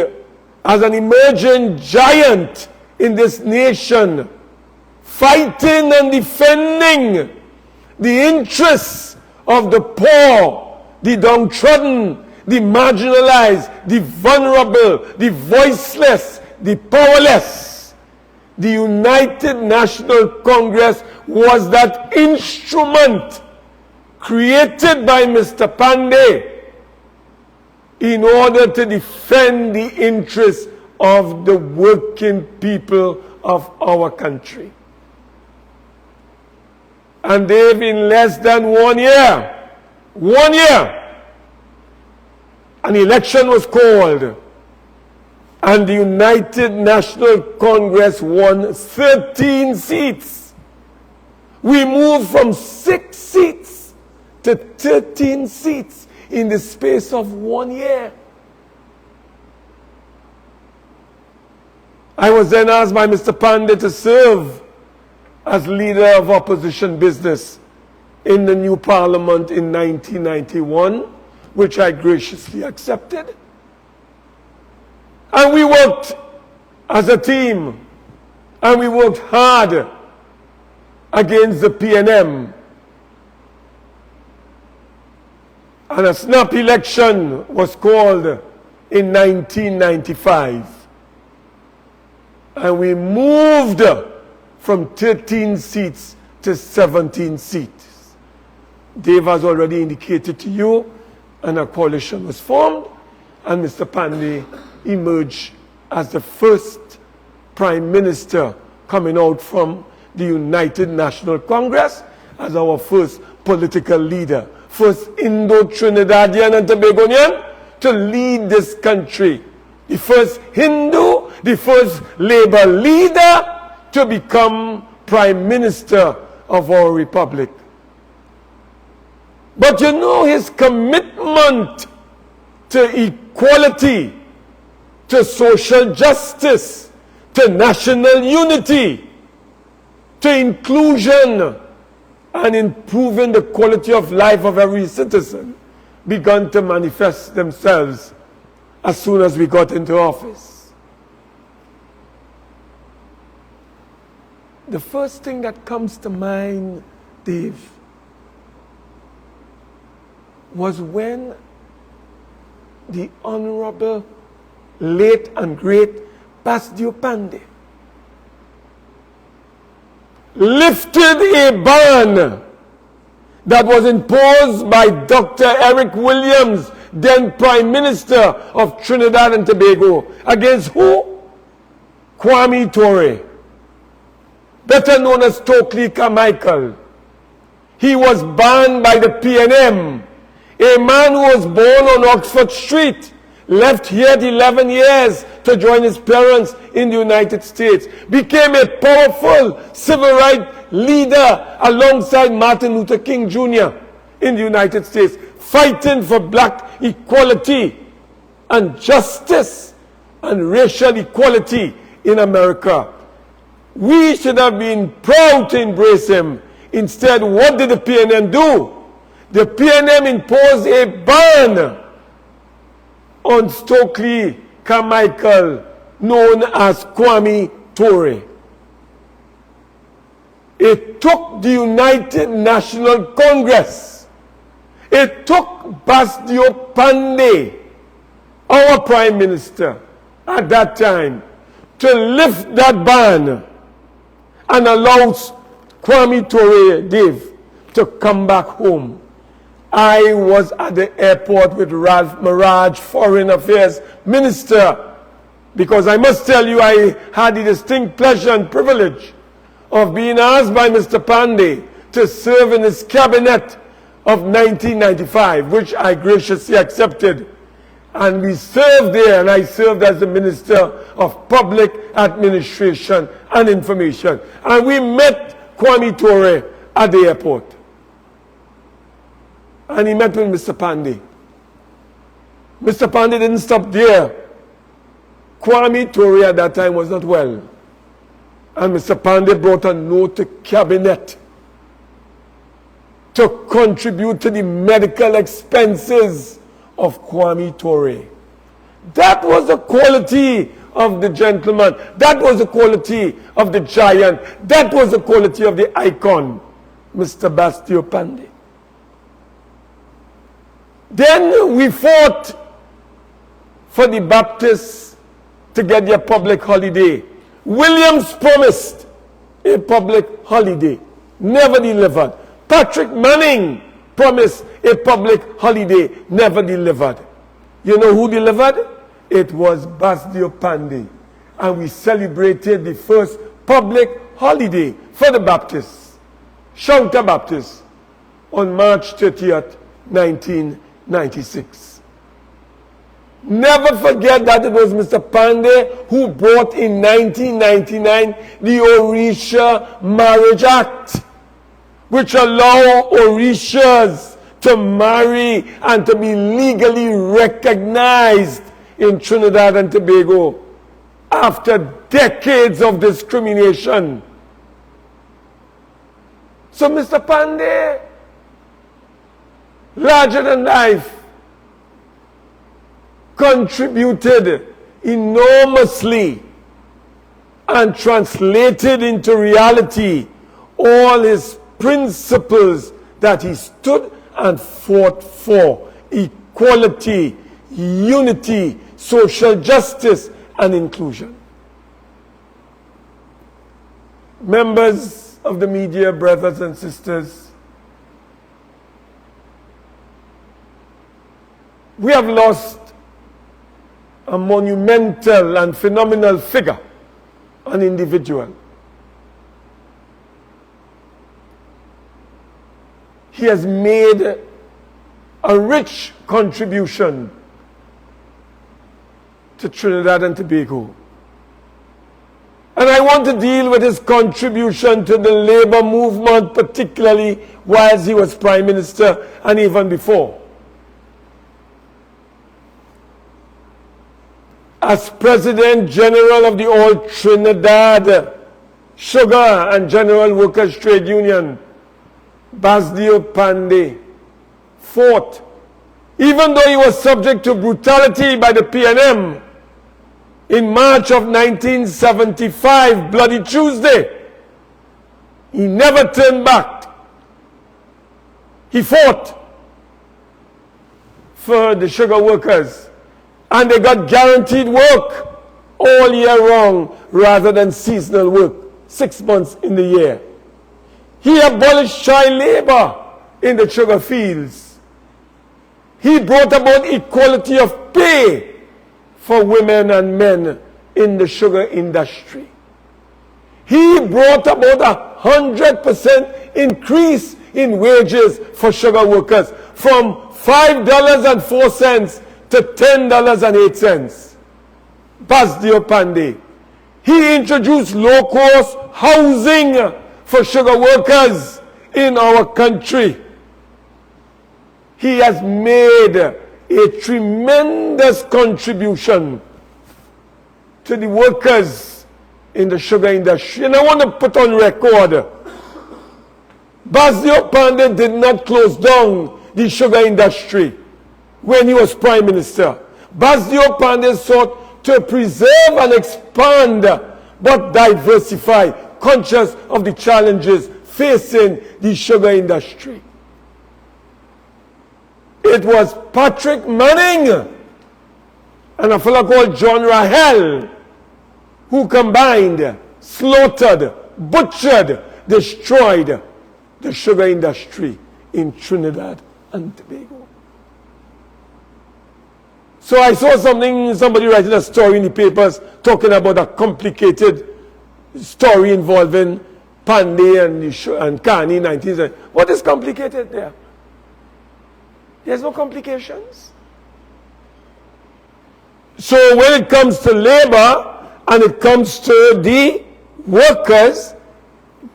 as an emerging giant in this nation, fighting and defending the interests of the poor, the downtrodden, the marginalized, the vulnerable, the voiceless, the powerless. The United National Congress was that instrument created by Mr. Panday in order to defend the interests of the working people of our country. And they've in less than 1 year, an election was called, and the United National Congress won 13 seats. We moved from 6 seats to 13 seats in the space of 1 year. I was then asked by Mr. Panday to serve as leader of opposition business in the new parliament in 1991, which I graciously accepted. And we worked as a team, and we worked hard against the PNM. And a snap election was called in 1995. And we moved from 13 seats to 17 seats. Dave has already indicated to you, and a coalition was formed, and Mr. Panday emerged as the first Prime Minister coming out from the United National Congress as our first political leader, first Indo-Trinidadian and Tobagonian to lead this country, the first Hindu, the first Labour leader to become Prime Minister of our republic. But you know, his commitment to equality, to social justice, to national unity, to inclusion, and improving the quality of life of every citizen began to manifest themselves as soon as we got into office. The first thing that comes to mind, Dave, was when the Honourable, late and great Basdeo Panday lifted a ban that was imposed by Dr. Eric Williams, then Prime Minister of Trinidad and Tobago, against who? Kwame Ture, better known as Stokely Carmichael. He was banned by the PNM, a man who was born on Oxford Street, left here at 11 years to join his parents in the United States, became a powerful civil rights leader alongside Martin Luther King Jr. in the United States, fighting for black equality and justice and racial equality in America. We should have been proud to embrace him. Instead, what did the PNM do? The PNM imposed a ban on Stokely Carmichael, known as Kwame Ture. It took the United National Congress, it took Basdeo Panday, our Prime Minister at that time, to lift that ban and allow Kwame Ture, Dave, to come back home. I was at the airport with Ralph Maraj, Foreign Affairs Minister, because I must tell you, I had the distinct pleasure and privilege of being asked by Mr. Panday to serve in his cabinet of 1995, which I graciously accepted. And we served there, and I served as the Minister of Public Administration and Information. And we met Kwame Ture at the airport. And he met with Mr. Panday. Mr. Panday didn't stop there. Kwame Ture at that time was not well. And Mr. Panday brought a note to Cabinet to contribute to the medical expenses of Kwame Ture. That was the quality of the gentleman. That was the quality of the giant. That was the quality of the icon, Mr. Basdeo Panday. Then we fought for the Baptists to get their public holiday. Williams promised a public holiday, never delivered. Patrick Manning promised a public holiday, never delivered. You know who delivered? It was Basdeo Panday. And we celebrated the first public holiday for the Baptists, Shanta Baptists, on March 30th, 1996. Never forget that it was Mr. Panday who brought in 1999 the Orisha Marriage Act, which allowed Orishas to marry and to be legally recognized in Trinidad and Tobago after decades of discrimination. So Mr. Panday, larger than life, contributed enormously and translated into reality all his principles that he stood and fought for: equality, unity, social justice, and inclusion. Members, of the media, brothers and sisters, we have lost a monumental and phenomenal figure, an individual. He has made a rich contribution to Trinidad and Tobago. And I want to deal with his contribution to the labor movement, particularly whilst he was Prime Minister and even before. As President General of the All Trinidad Sugar and General Workers Trade Union, Basdeo Panday fought, even though he was subject to brutality by the PNM, in March of 1975, Bloody Tuesday, he never turned back. He fought for the sugar workers, and they got guaranteed work all year long rather than seasonal work, 6 months in the year. He abolished child labor in the sugar fields. He brought about equality of pay for women and men in the sugar industry. He brought about 100% increase in wages for sugar workers from $5.04 to $10.08. Basdeo Panday. He introduced low-cost housing for sugar workers in our country. He has made a tremendous contribution to the workers in the sugar industry. And I want to put on record, Basdeo Panday did not close down the sugar industry when he was Prime Minister. Basdeo Panday sought to preserve and expand but diversify, conscious of the challenges facing the sugar industry. It was Patrick Manning and a fellow called John Rahel who combined, slaughtered, butchered, destroyed the sugar industry in Trinidad and Tobago. So I saw somebody writing a story in the papers talking about a complicated story involving Panday and Carney in 1970. What is complicated there? There's no complications. So when it comes to labor and it comes to the workers,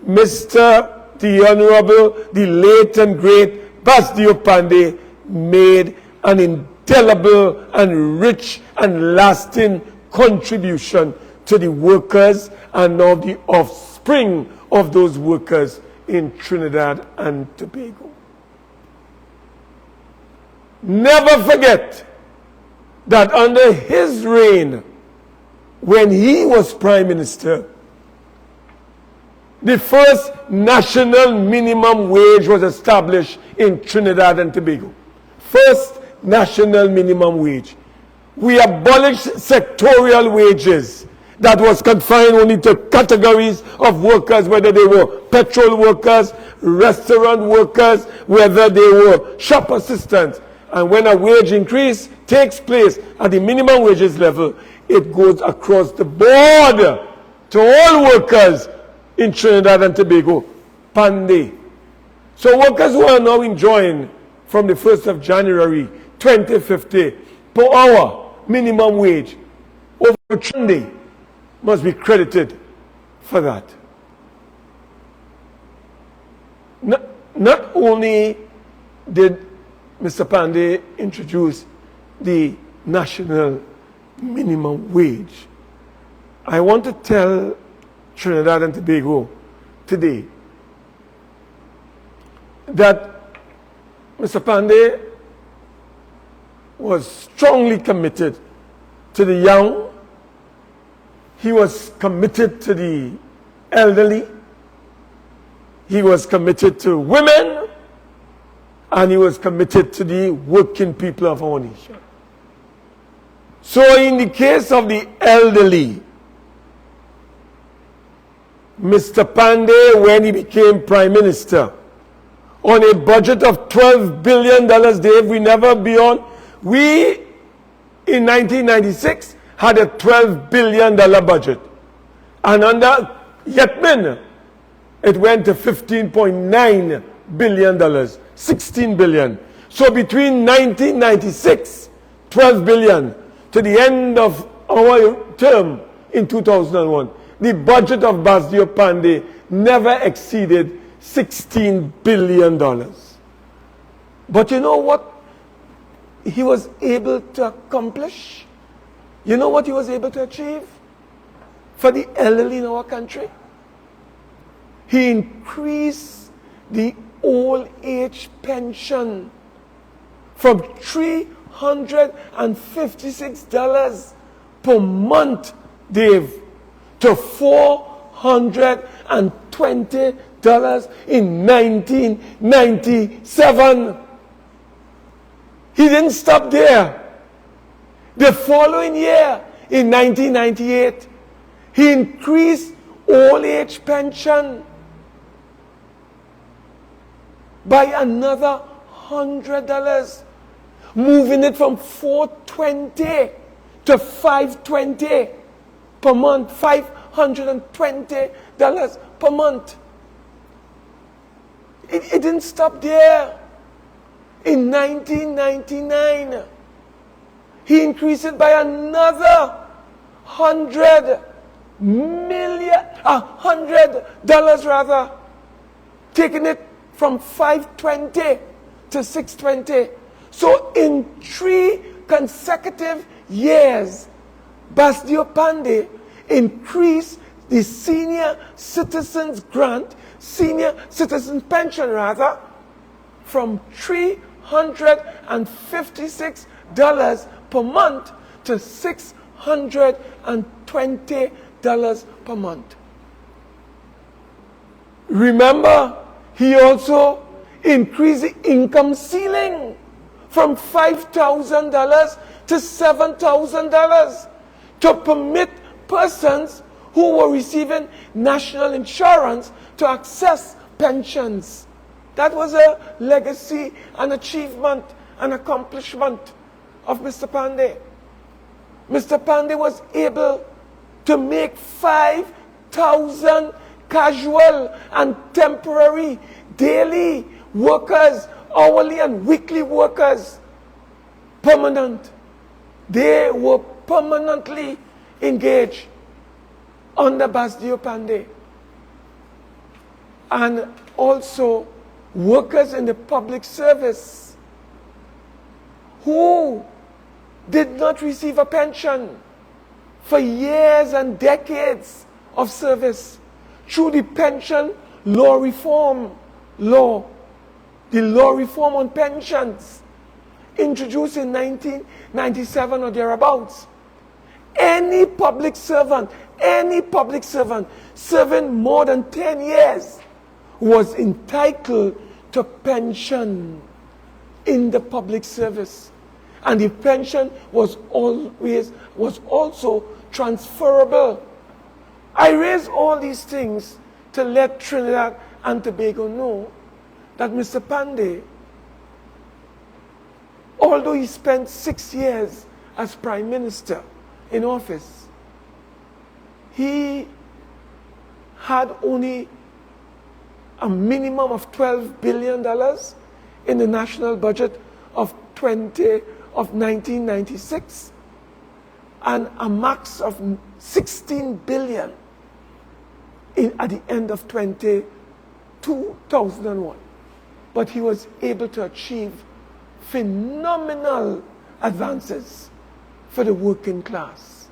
the Honourable, the late and great Basdeo Panday made an indelible and rich and lasting contribution to the workers and now the offspring of those workers in Trinidad and Tobago. Never forget that under his reign, when he was Prime Minister, the first national minimum wage was established in Trinidad and Tobago. First national minimum wage. We abolished sectorial wages that was confined only to categories of workers, whether they were petrol workers, restaurant workers, whether they were shop assistants. And when a wage increase takes place at the minimum wages level, it goes across the board to all workers in Trinidad and Tobago. Panday. So workers who are now enjoying from the 1st of January 2050 per hour minimum wage over Panday must be credited for that. Not only did Mr. Panday introduce the national minimum wage, I want to tell Trinidad and Tobago today that Mr. Panday was strongly committed to the young. He was committed to the elderly. He was committed to women. And he was committed to the working people of our nation. So in the case of the elderly, Mr. Panday, when he became Prime Minister, on a budget of $12 billion, Dave, we never beyond. We, in 1996, had a $12 billion budget. And under Yetman, it went to $15.9 billion, $16 billion. So between 1996, 12 billion, to the end of our term in 2001, the budget of Basdeo Panday never exceeded $16 billion. But you know what he was able to accomplish? You know what he was able to achieve for the elderly in our country? He increased the old age pension from $356 per month, Dave, to $420 in 1997. He didn't stop there. The following year, in 1998, he increased old age pension by another $100, moving it from $420 to $520 per month, $520 per month. It didn't stop there. In 1999, he increased it by another $100 rather, taking it from $520 to $620. So in 3 consecutive years, Basdeo Panday increased the senior citizens grant, senior citizens pension rather, from $356 per month to $620 per month. Remember, he also increased the income ceiling from $5,000 to $7,000 to permit persons who were receiving national insurance to access pensions. That was a legacy, an achievement, an accomplishment of Mr. Panday. Mr. Panday was able to make 5,000 casual and temporary daily workers, hourly and weekly workers, permanent. They were permanently engaged under Basdeo Panday. And also workers in the public service who did not receive a pension for years and decades of service through the pension law reform law, the law reform on pensions introduced in 1997 or thereabouts. Any public servant serving more than 10 years was entitled to pension in the public service. And the pension was also transferable. I raise all these things to let Trinidad and Tobago know that Mr. Panday, although he spent 6 years as Prime Minister in office, he had only a minimum of $12 billion in the national budget of 1996 and a max of $16 billion at the end of 2001. But he was able to achieve phenomenal advances for the working class.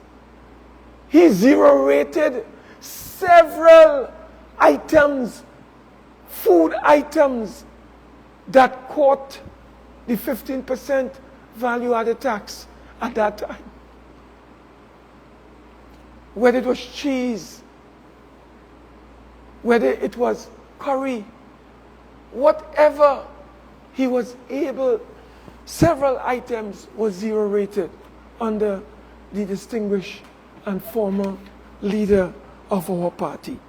He zero-rated several items, food items, that caught the 15% value-added tax at that time. Whether it was cheese, whether it was curry, whatever he was able, several items were zero-rated under the distinguished and former leader of our party.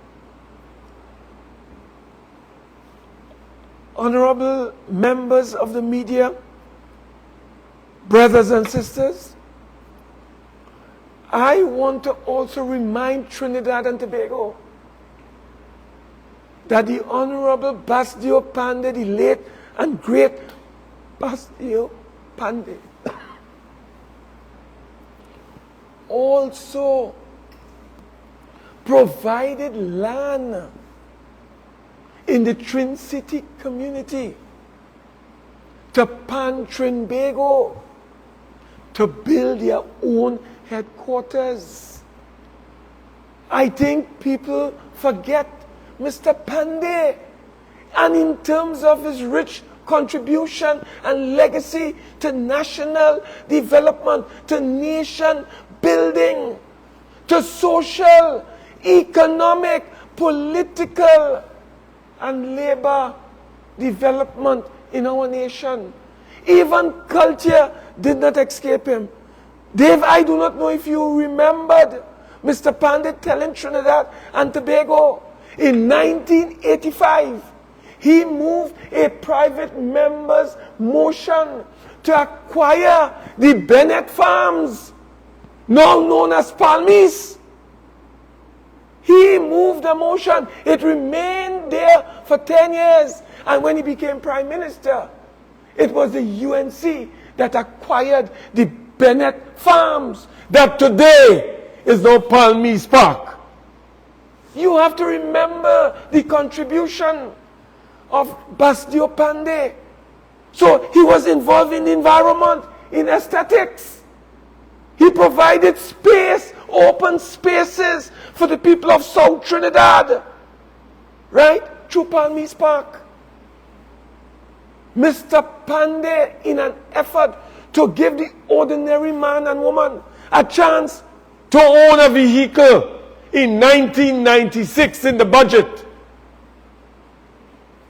honorable members of the media, brothers and sisters, I want to also remind Trinidad and Tobago that the Honourable Basdeo Panday, the late and great Basdeo Panday, also provided land in the Trin City community to Trinbago to build their own headquarters. I think people forget Mr. Panday, and in terms of his rich contribution and legacy to national development, to nation building, to social, economic, political, and labor development in our nation. Even culture did not escape him. Dave, I do not know if you remembered Mr. Panday telling Trinidad and Tobago in 1985, he moved a private member's motion to acquire the Bennett Farms, now known as Palmies. He moved a motion. It remained there for 10 years. And when he became Prime Minister, it was the UNC that acquired the Bennett Farms, that today is now Palmies Park. You have to remember the contribution of Basdeo Panday. So he was involved in the environment, in aesthetics. He provided space, open spaces for the people of South Trinidad, right? Through Palmies Park. Mr. Panday, in an effort to give the ordinary man and woman a chance to own a vehicle, in 1996 in the budget,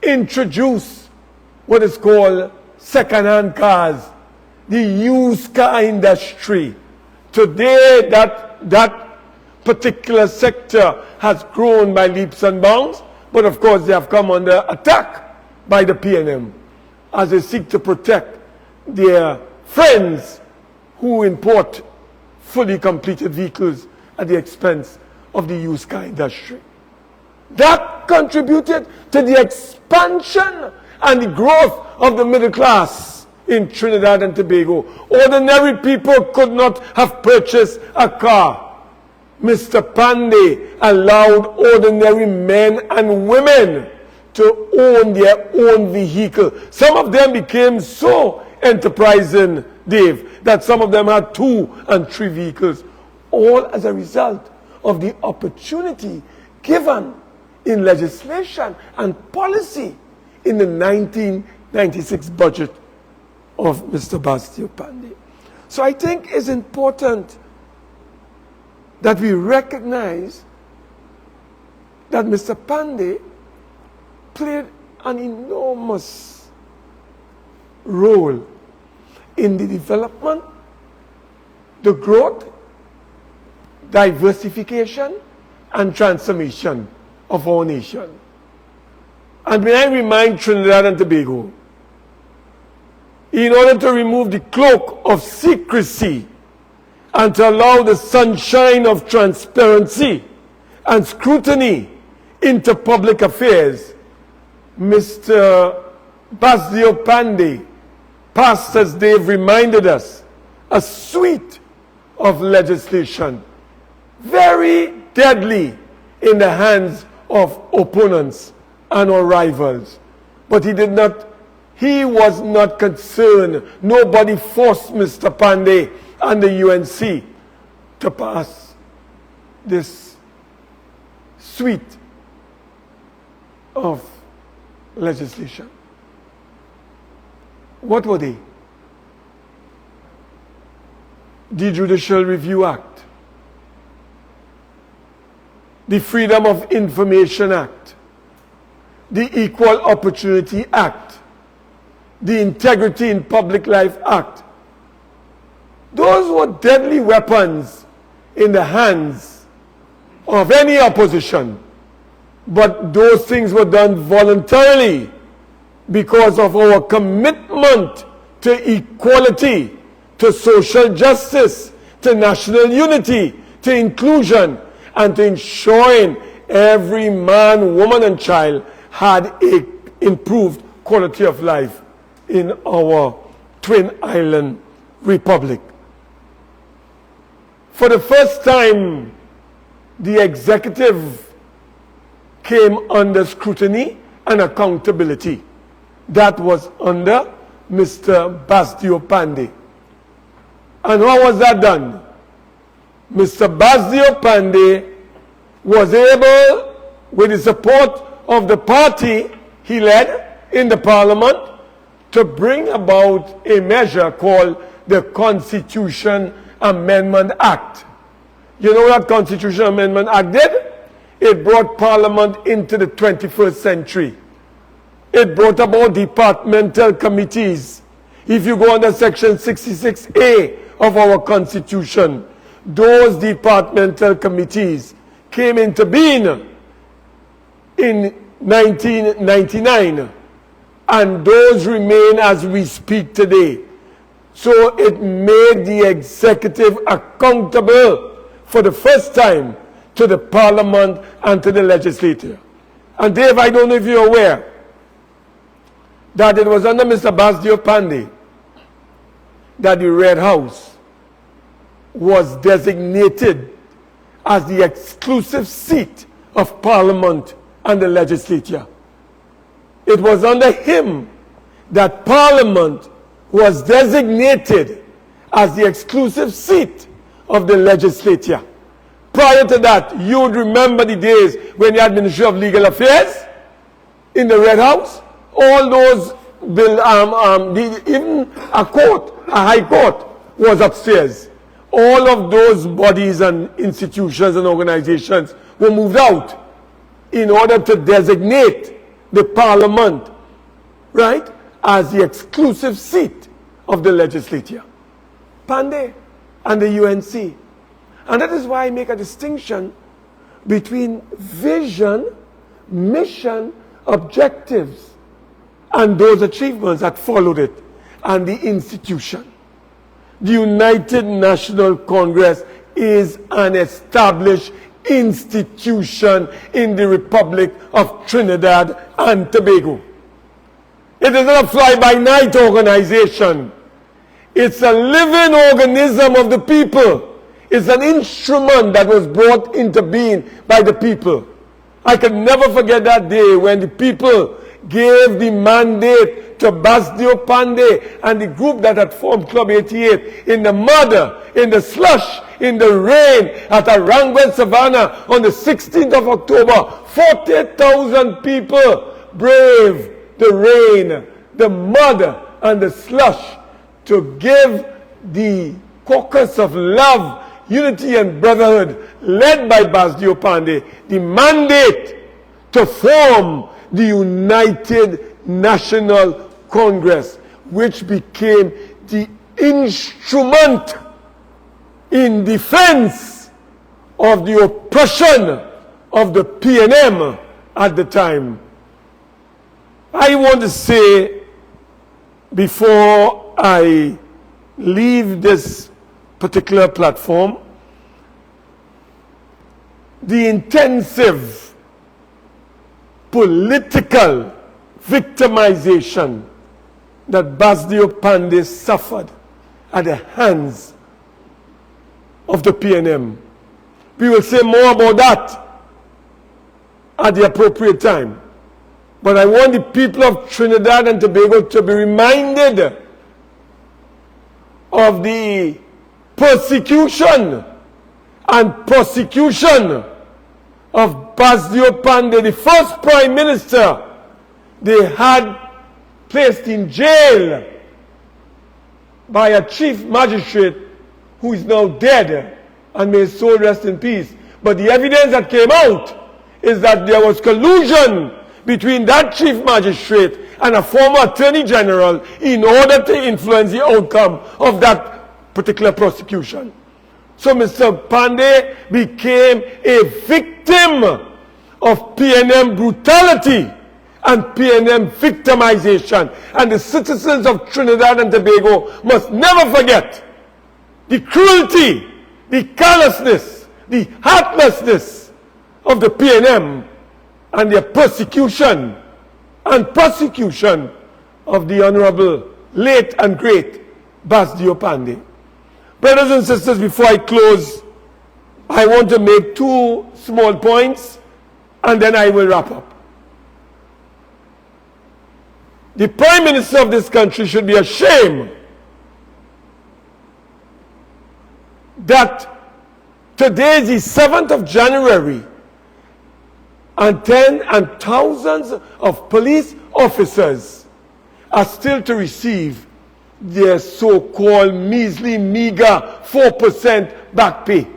introduced what is called second-hand cars, the used car industry. Today, that particular sector has grown by leaps and bounds, but of course they have come under attack by the PNM as they seek to protect their friends who import fully completed vehicles at the expense of the used car industry. That contributed to the expansion and the growth of the middle class in Trinidad and Tobago. Ordinary people could not have purchased a car. Mr. Panday allowed ordinary men and women to own their own vehicle. Some of them became so enterprising, Dave, that some of them had 2 and 3 vehicles, all as a result of the opportunity given in legislation and policy in the 1996 budget of Mr. Basdeo Panday. So I think it's important that we recognize that Mr. Panday played an enormous role in the development, the growth, diversification, and transformation of our nation. And may I remind Trinidad and Tobago, in order to remove the cloak of secrecy and to allow the sunshine of transparency and scrutiny into public affairs, Mr. Basdeo Panday passed, as Dave reminded us, a suite of legislation, very deadly in the hands of opponents and or rivals. But he was not concerned. Nobody forced Mr. Panday and the UNC to pass this suite of legislation. What were they? The Judicial Review Act, the Freedom of Information Act, the Equal Opportunity Act, the Integrity in Public Life Act. Those were deadly weapons in the hands of any opposition. But those things were done voluntarily because of our commitment to equality, to social justice, to national unity, to inclusion, and to ensuring every man, woman, and child had an improved quality of life in our Twin Island Republic. For the first time, the executive came under scrutiny and accountability. That was under Mr. Basdeo Panday. And how was that done? Mr. Basdeo Panday was able, with the support of the party he led in the parliament, to bring about a measure called the Constitution Amendment Act. You know what Constitution Amendment Act did? It brought Parliament into the 21st century. It brought about departmental committees. If you go under Section 66A of our Constitution, those departmental committees came into being in 1999, and those remain as we speak today. So it made the executive accountable for the first time to the parliament and to the legislature. And Dave, I don't know if you're aware that it was under Mr. Basdeo Panday that the Red House was designated as the exclusive seat of parliament and the legislature. It was under him that parliament was designated as the exclusive seat of the legislature. Prior to that, you would remember the days when you had Ministry of Legal Affairs in the Red House. All those, even a court, a high court, was upstairs. All of those bodies and institutions and organizations were moved out in order to designate the parliament, right, as the exclusive seat of the legislature. Panday and the UNC. And that is why I make a distinction between vision, mission, objectives, and those achievements that followed it, and the institution. The United National Congress is an established institution in the Republic of Trinidad and Tobago. It is not a fly-by-night organization. It's a living organism of the people. It's an instrument that was brought into being by the people. I can never forget that day when the people gave the mandate to Basdeo Panday and the group that had formed Club 88 in the mud, in the slush, in the rain at Arangwen Savannah on the 16th of October. 40,000 people braved the rain, the mud, and the slush to give the caucus of love, unity, and brotherhood led by Basdeo Panday the mandate to form the United National Congress, which became the instrument in defense of the oppression of the PNM at the time. I want to say, before I leave this particular platform, the intensive political victimization that Basdeo Panday suffered at the hands of the PNM. We will say more about that at the appropriate time. But I want the people of Trinidad and Tobago to be reminded of the persecution and prosecution of Basdeo Panday, the first Prime Minister they had placed in jail by a chief magistrate who is now dead, and may his soul rest in peace. But the evidence that came out is that there was collusion between that chief magistrate and a former attorney general in order to influence the outcome of that particular prosecution. So Mr. Panday became a victim of PNM brutality and PNM victimization. And the citizens of Trinidad and Tobago must never forget the cruelty, the callousness, the heartlessness of the PNM and their persecution and prosecution of the Honourable, late and great Basdeo Panday. Brothers and sisters, before I close, I want to make two small points and then I will wrap up. The Prime Minister of this country should be ashamed that today is the 7th of January and thousands of police officers are still to receive their so-called measly, meager 4% back pay.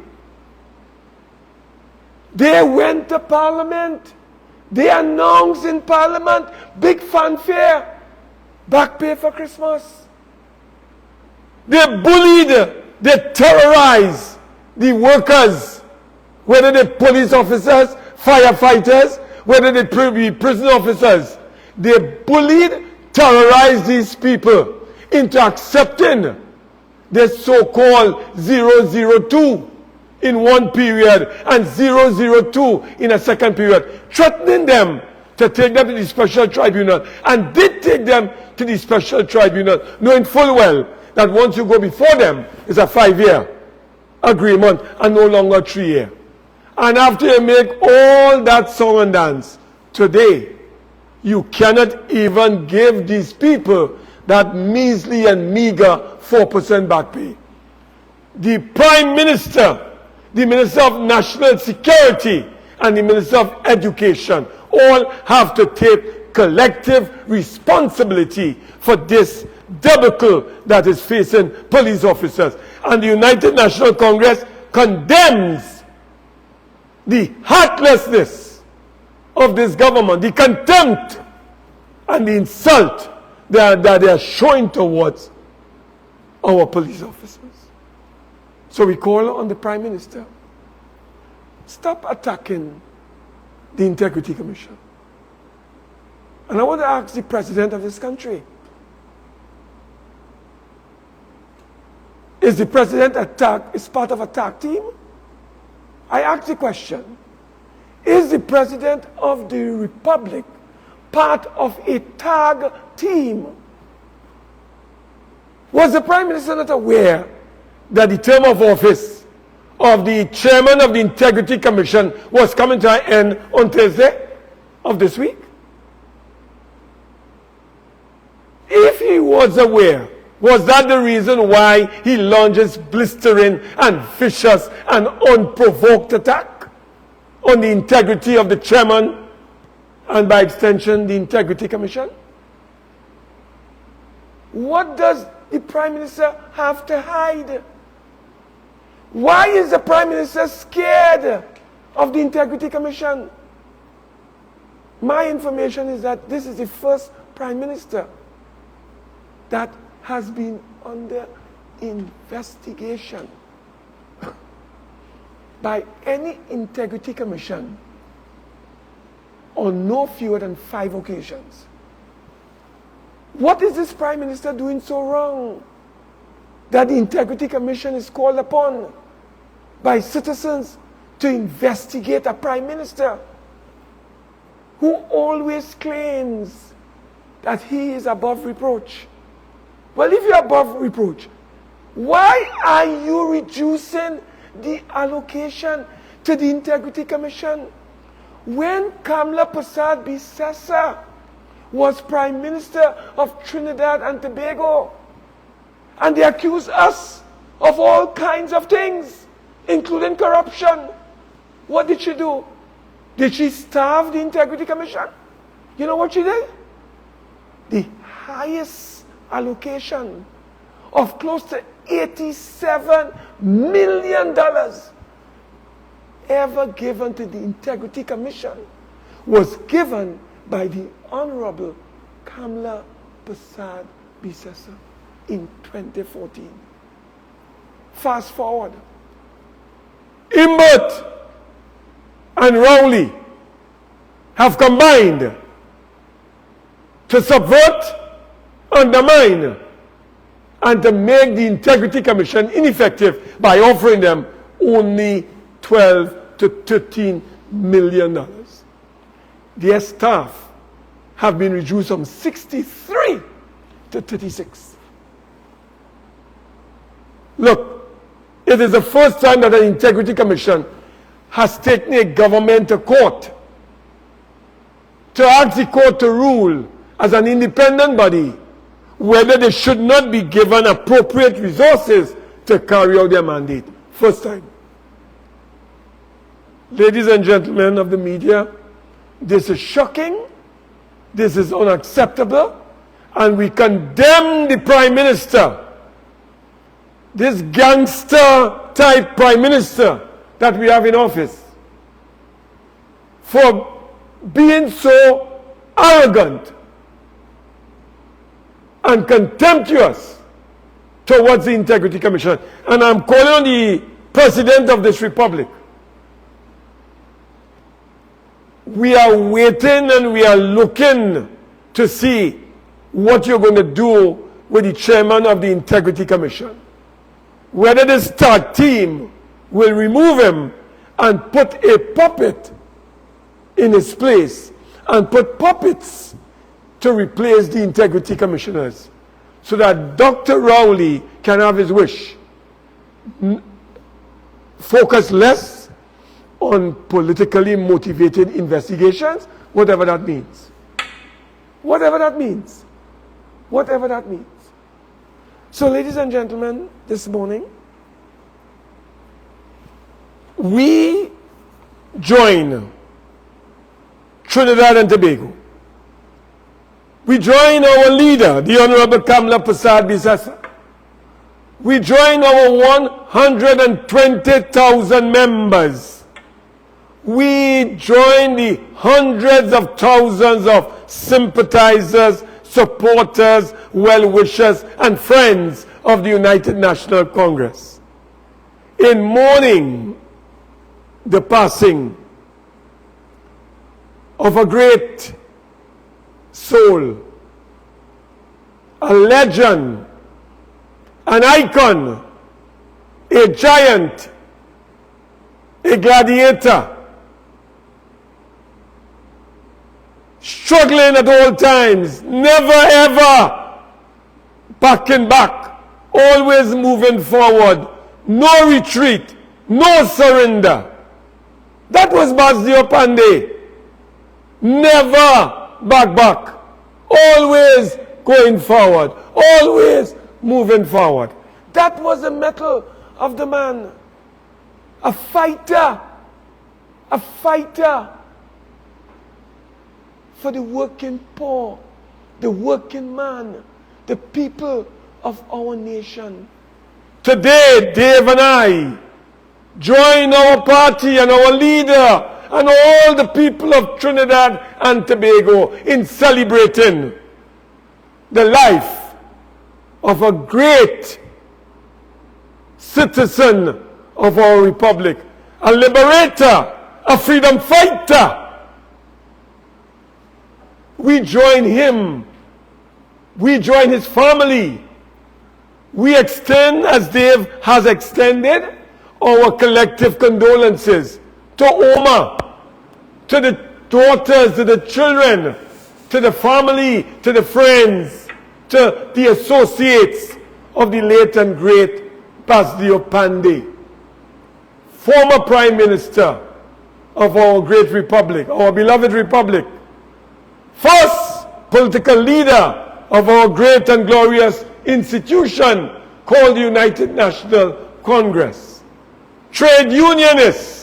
They went to Parliament. They announced in Parliament, big fanfare, back pay for Christmas. They bullied, they terrorized the workers, whether they're police officers, firefighters, whether they be prison officers. They bullied, terrorized these people into accepting this so-called 002 in one period and 002 in a second period, threatening them to take them to the special tribunal, and did take them to the special tribunal, knowing full well that once you go before them, it's a 5-year agreement and no longer 3-year. And after you make all that song and dance, today, you cannot even give these people that measly and meager 4% back pay. The Prime Minister, the Minister of National Security, and the Minister of Education all have to take collective responsibility for this debacle that is facing police officers. And the United National Congress condemns the heartlessness of this government, the contempt and the insult that they are showing towards our police officers. So we call on the Prime Minister, stop attacking the Integrity Commission. And I want to ask the President of this country, is the President is part of a tag team? I ask the question, is the President of the Republic part of a tag team? Was the Prime Minister not aware that the term of office of the Chairman of the Integrity Commission was coming to an end on Thursday of this week? If he was aware, was that the reason why he launches blistering and vicious and unprovoked attack on the integrity of the Chairman and by extension the Integrity Commission? What does the Prime Minister have to hide? Why is the Prime Minister scared of the Integrity Commission? My information is that this is the first Prime Minister that has been under investigation by any Integrity Commission on no fewer than 5 occasions. What is this Prime Minister doing so wrong that the Integrity Commission is called upon by citizens to investigate a Prime Minister who always claims that he is above reproach? Well, if you're above reproach, why are you reducing the allocation to the Integrity Commission? When Kamla Persad Bissessa was Prime Minister of Trinidad and Tobago, and they accused us of all kinds of things, including corruption, what did she do? Did she starve the Integrity Commission? You know what she did? The highest allocation of close to $87 million ever given to the Integrity Commission was given by the Honourable Kamla Persad Bissessa in 2014. Fast forward. Imbert and Rowley have combined to subvert, undermine, and to make the Integrity Commission ineffective by offering them only $12 to $13 million. Their staff have been reduced from 63 to 36. Look, it is the first time that an Integrity Commission has taken a government to court to ask the court to rule as an independent body whether they should not be given appropriate resources to carry out their mandate. First time. Ladies and gentlemen of the media, this is shocking, this is unacceptable, and we condemn the Prime Minister, this gangster type Prime Minister that we have in office, for being so arrogant and contemptuous towards the Integrity Commission. And I'm calling on the President of this Republic. We are waiting and we are looking to see what you're going to do with the Chairman of the Integrity Commission. Whether this tag team will remove him and put a puppet in his place and put puppets to replace the Integrity Commissioners so that Dr. Rowley can have his wish. Focus less on politically motivated investigations, whatever that means. Whatever that means. Whatever that means. So, ladies and gentlemen, this morning, we join Trinidad and Tobago. We join our leader, the Honourable Kamla Prasad Bisasa. We join our 120,000 members. We join the hundreds of thousands of sympathizers, supporters, well-wishers, and friends of the United National Congress in mourning the passing of a great soul, a legend, an icon, a giant, a gladiator, struggling at all times, never ever backing back, always moving forward, no retreat, no surrender. That was Basdeo Panday. Never back, always going forward, always moving forward. That was the mettle of the man. A fighter for the working poor, the working man, the people of our nation. Today, Dave and I join our party and our leader and all the people of Trinidad and Tobago in celebrating the life of a great citizen of our republic, a liberator, a freedom fighter. We join him. We join his family. We extend, as Dave has extended, our collective condolences to Oma, to the daughters, to the children, to the family, to the friends, to the associates of the late and great Basdeo Panday, former Prime Minister of our great republic, our beloved republic, first political leader of our great and glorious institution called the United National Congress, trade unionists,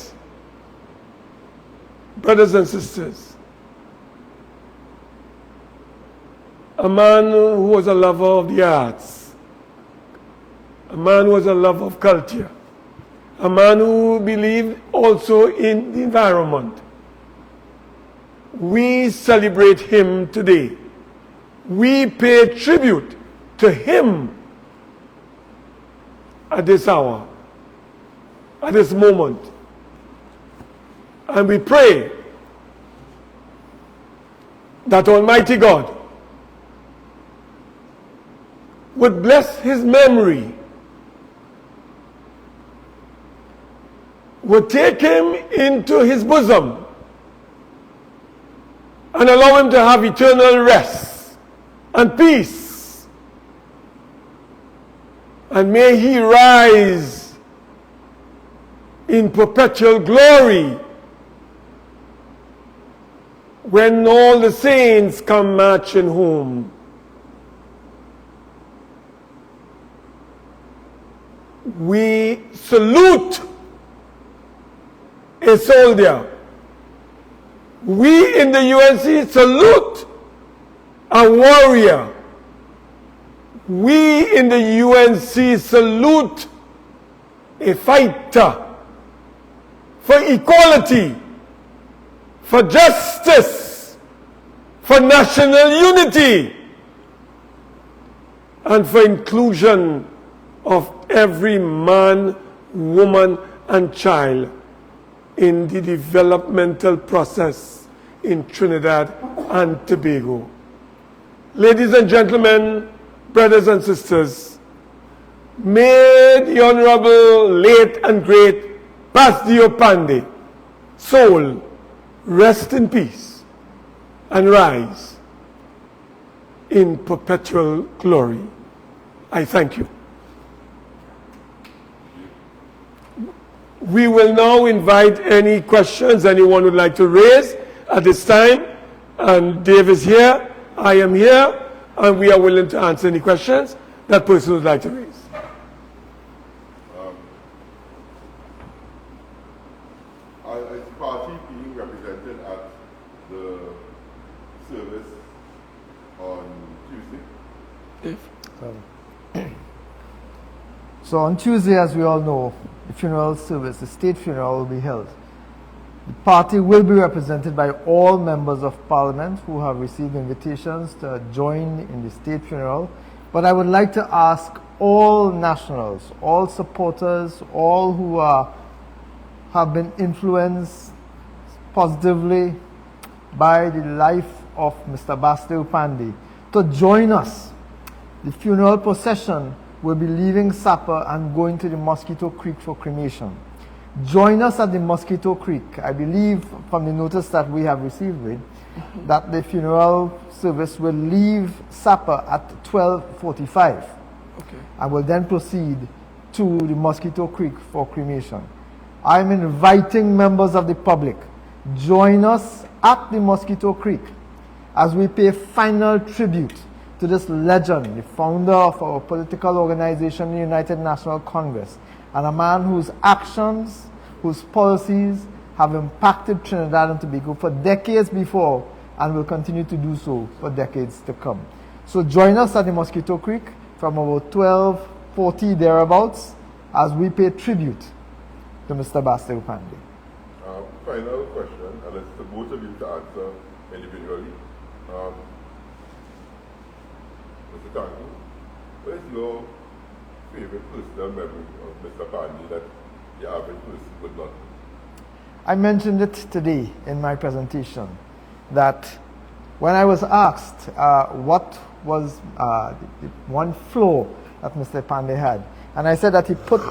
brothers and sisters, a man who was a lover of the arts, a man who was a lover of culture, a man who believed also in the environment. We celebrate him today. We pay tribute to him at this hour, at this moment. And we pray that Almighty God would bless his memory, would take him into his bosom and allow him to have eternal rest and peace. And may he rise in perpetual glory when all the saints come marching home. We salute a soldier. We in the UNC salute a warrior. We in the UNC salute a fighter for equality, for justice, for national unity, and for inclusion of every man, woman, and child in the developmental process in Trinidad and Tobago. Ladies and gentlemen, brothers and sisters, may the Honourable, late and great Basdeo Panday soul rest in peace and rise in perpetual glory. I thank you. We will now invite any questions anyone would like to raise at this time. And Dave is here, I am here, and we are willing to answer any questions that person would like to raise. Is the party being represented at the service on Tuesday? So on Tuesday, as we all know, the funeral service, the state funeral, will be held. The party will be represented by all members of parliament who have received invitations to join in the state funeral. But I would like to ask all nationals, all supporters, all who have been influenced positively by the life of Mr. Basdeo Panday to join us. The funeral procession will be leaving Sapper and going to the Mosquito Creek for cremation. Join us at the Mosquito Creek. I believe from the notice that we have received that the funeral service will leave Sapper at 12:45. Okay. And will then proceed to the Mosquito Creek for cremation. I'm inviting members of the public, join us at the Mosquito Creek as we pay final tribute to this legend, the founder of our political organization, the United National Congress, and a man whose actions, whose policies have impacted Trinidad and Tobago for decades before and will continue to do so for decades to come. So join us at the Mosquito Creek from about 12:40 thereabouts as we pay tribute to Mr. Basdeo Panday. Final question, and it's to both of you to answer individually. Mr. Tancoo, what is your favorite personal memory of Mr. Panday that the average person would not? I mentioned it today in my presentation that when I was asked what was the one flaw that Mr. Panday had, and I said that he put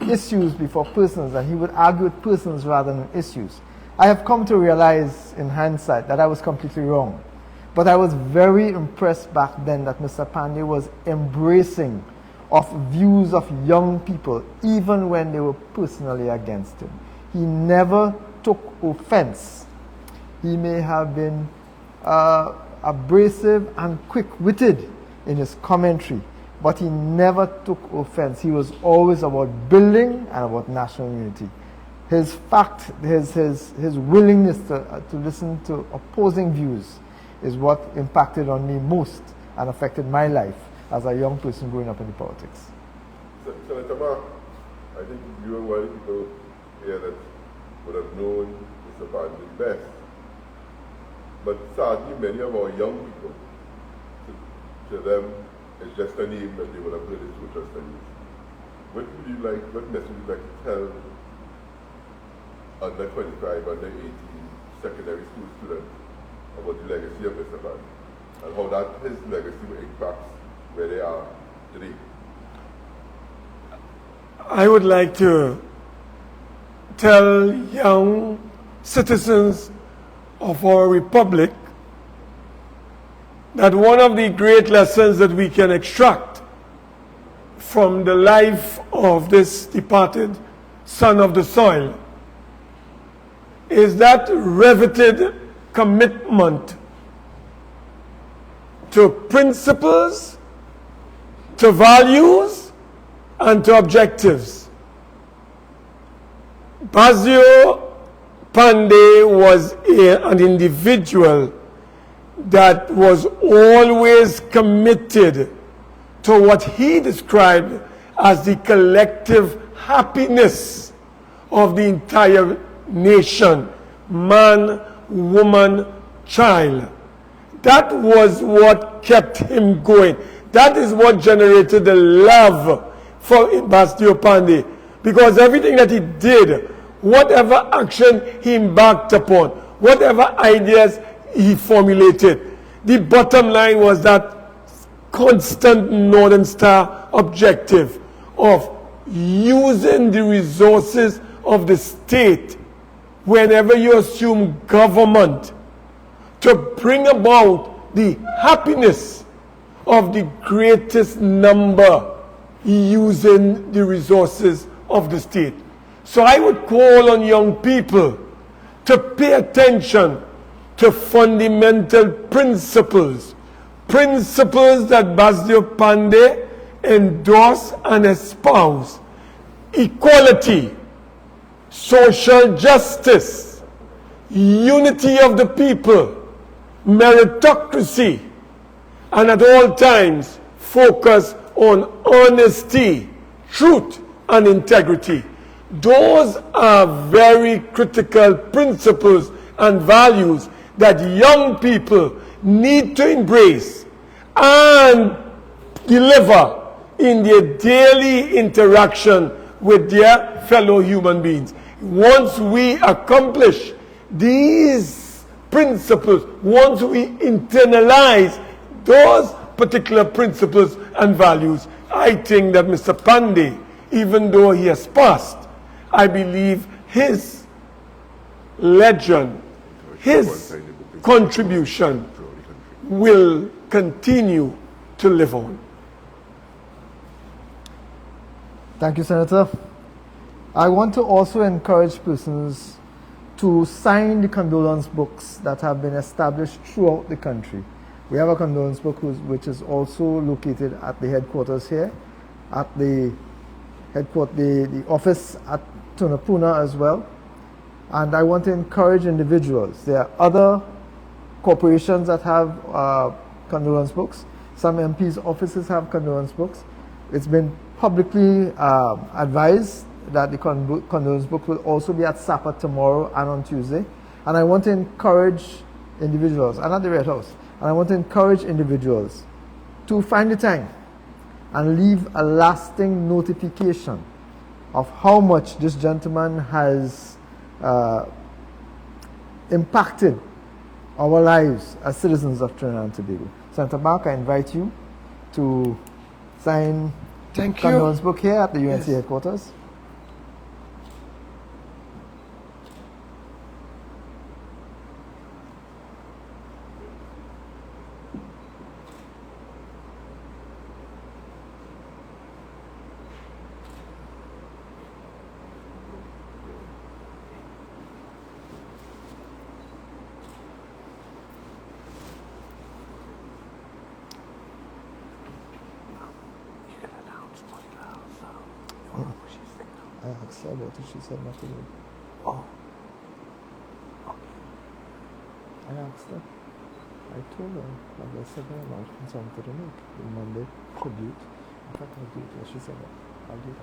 issues before persons and he would argue with persons rather than issues. I have come to realize in hindsight that I was completely wrong. But I was very impressed back then that Mr. Panday was embracing of views of young people, even when they were personally against him. He never took offense. He may have been abrasive and quick-witted in his commentary, but he never took offense. He was always about building and about national unity. His willingness to listen to opposing views is what impacted on me most and affected my life as a young person growing up in the politics. Senator Mark, I think you and one of the people here that would have known Mr. Panday best. But sadly, many of our young people, to them, it's just a name that they would have heard in social studies. What message would you like to tell under 25, under 18 secondary school students about the legacy of Mr. Panday and how that his legacy will impact where they are today? I would like to tell young citizens of our republic that one of the great lessons that we can extract from the life of this departed son of the soil is that riveted commitment to principles, to values, and to objectives. Basdeo Panday was an individual that was always committed to what he described as the collective happiness of the entire nation, man, woman, child. That was what kept him going. That is what generated the love for Basdeo Panday. Because everything that he did, whatever action he embarked upon, whatever ideas he formulated, the bottom line was that constant Northern Star objective of using the resources of the state whenever you assume government to bring about the happiness of the greatest number using the resources of the state. So I would call on young people to pay attention to fundamental principles, principles that Basdeo Panday endorsed and espoused: equality, social justice, unity of the people, meritocracy, and at all times focus on honesty, truth, and integrity. Those are very critical principles and values that young people need to embrace and deliver in their daily interaction with their fellow human beings. Once we accomplish these principles, once we internalize those particular principles and values, I think that Mr. Panday, even though he has passed, I believe his legend, his contribution will continue to live on. Thank you, Senator. I want to also encourage persons to sign the condolence books that have been established throughout the country. We have a condolence book which is also located at the headquarters here, at the office at Tunapuna as well. And I want to encourage individuals. There are other corporations that have condolence books. Some MPs' offices have condolence books. It's been publicly advised that the condolence book will also be at SAPA tomorrow and on Tuesday. And I want to encourage individuals, and at the Red House, and I want to encourage individuals to find the time and leave a lasting notification of how much this gentleman has impacted our lives as citizens of Trinidad and Tobago. Senator Mark, I invite you to sign the condolence book here at the UNC headquarters. I asked her about it, she said not to do it. Oh. Okay. I asked her. I told her that I said very much and something to make the Monday tribute. In fact, I'll do it. She said that. I'll do it.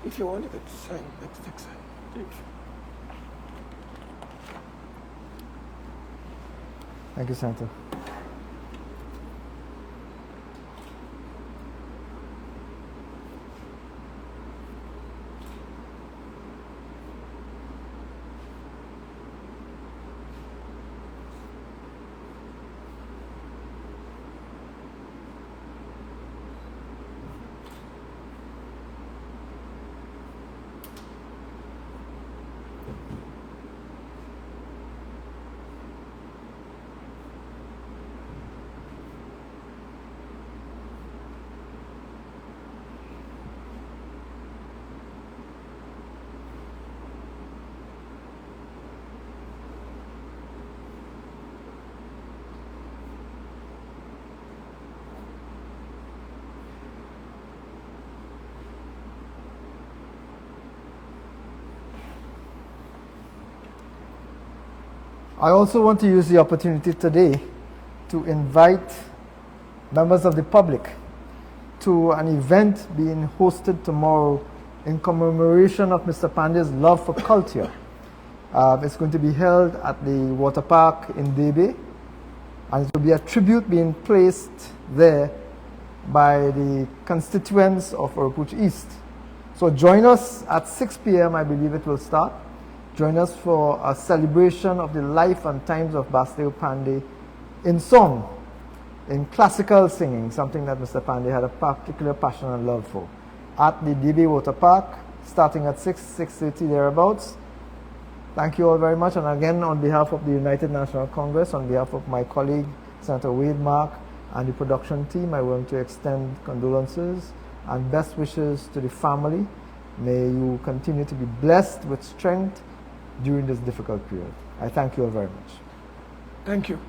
If you want to get signed, let's fix it. Thank you, Senator. I also want to use the opportunity today to invite members of the public to an event being hosted tomorrow in commemoration of Mr. Panday's love for culture. It's going to be held at the water park in Debe, and it will be a tribute being placed there by the constituents of Oropouche East. So join us at 6 p.m. I believe it will start. Join us for a celebration of the life and times of Basdeo Panday in song, in classical singing, something that Mr. Panday had a particular passion and love for, at the Debe Water Park, starting at 6:30 thereabouts. Thank you all very much. And again, on behalf of the United National Congress, on behalf of my colleague, Senator Wade Mark, and the production team, I want to extend condolences and best wishes to the family. May you continue to be blessed with strength during this difficult period. I thank you all very much. Thank you.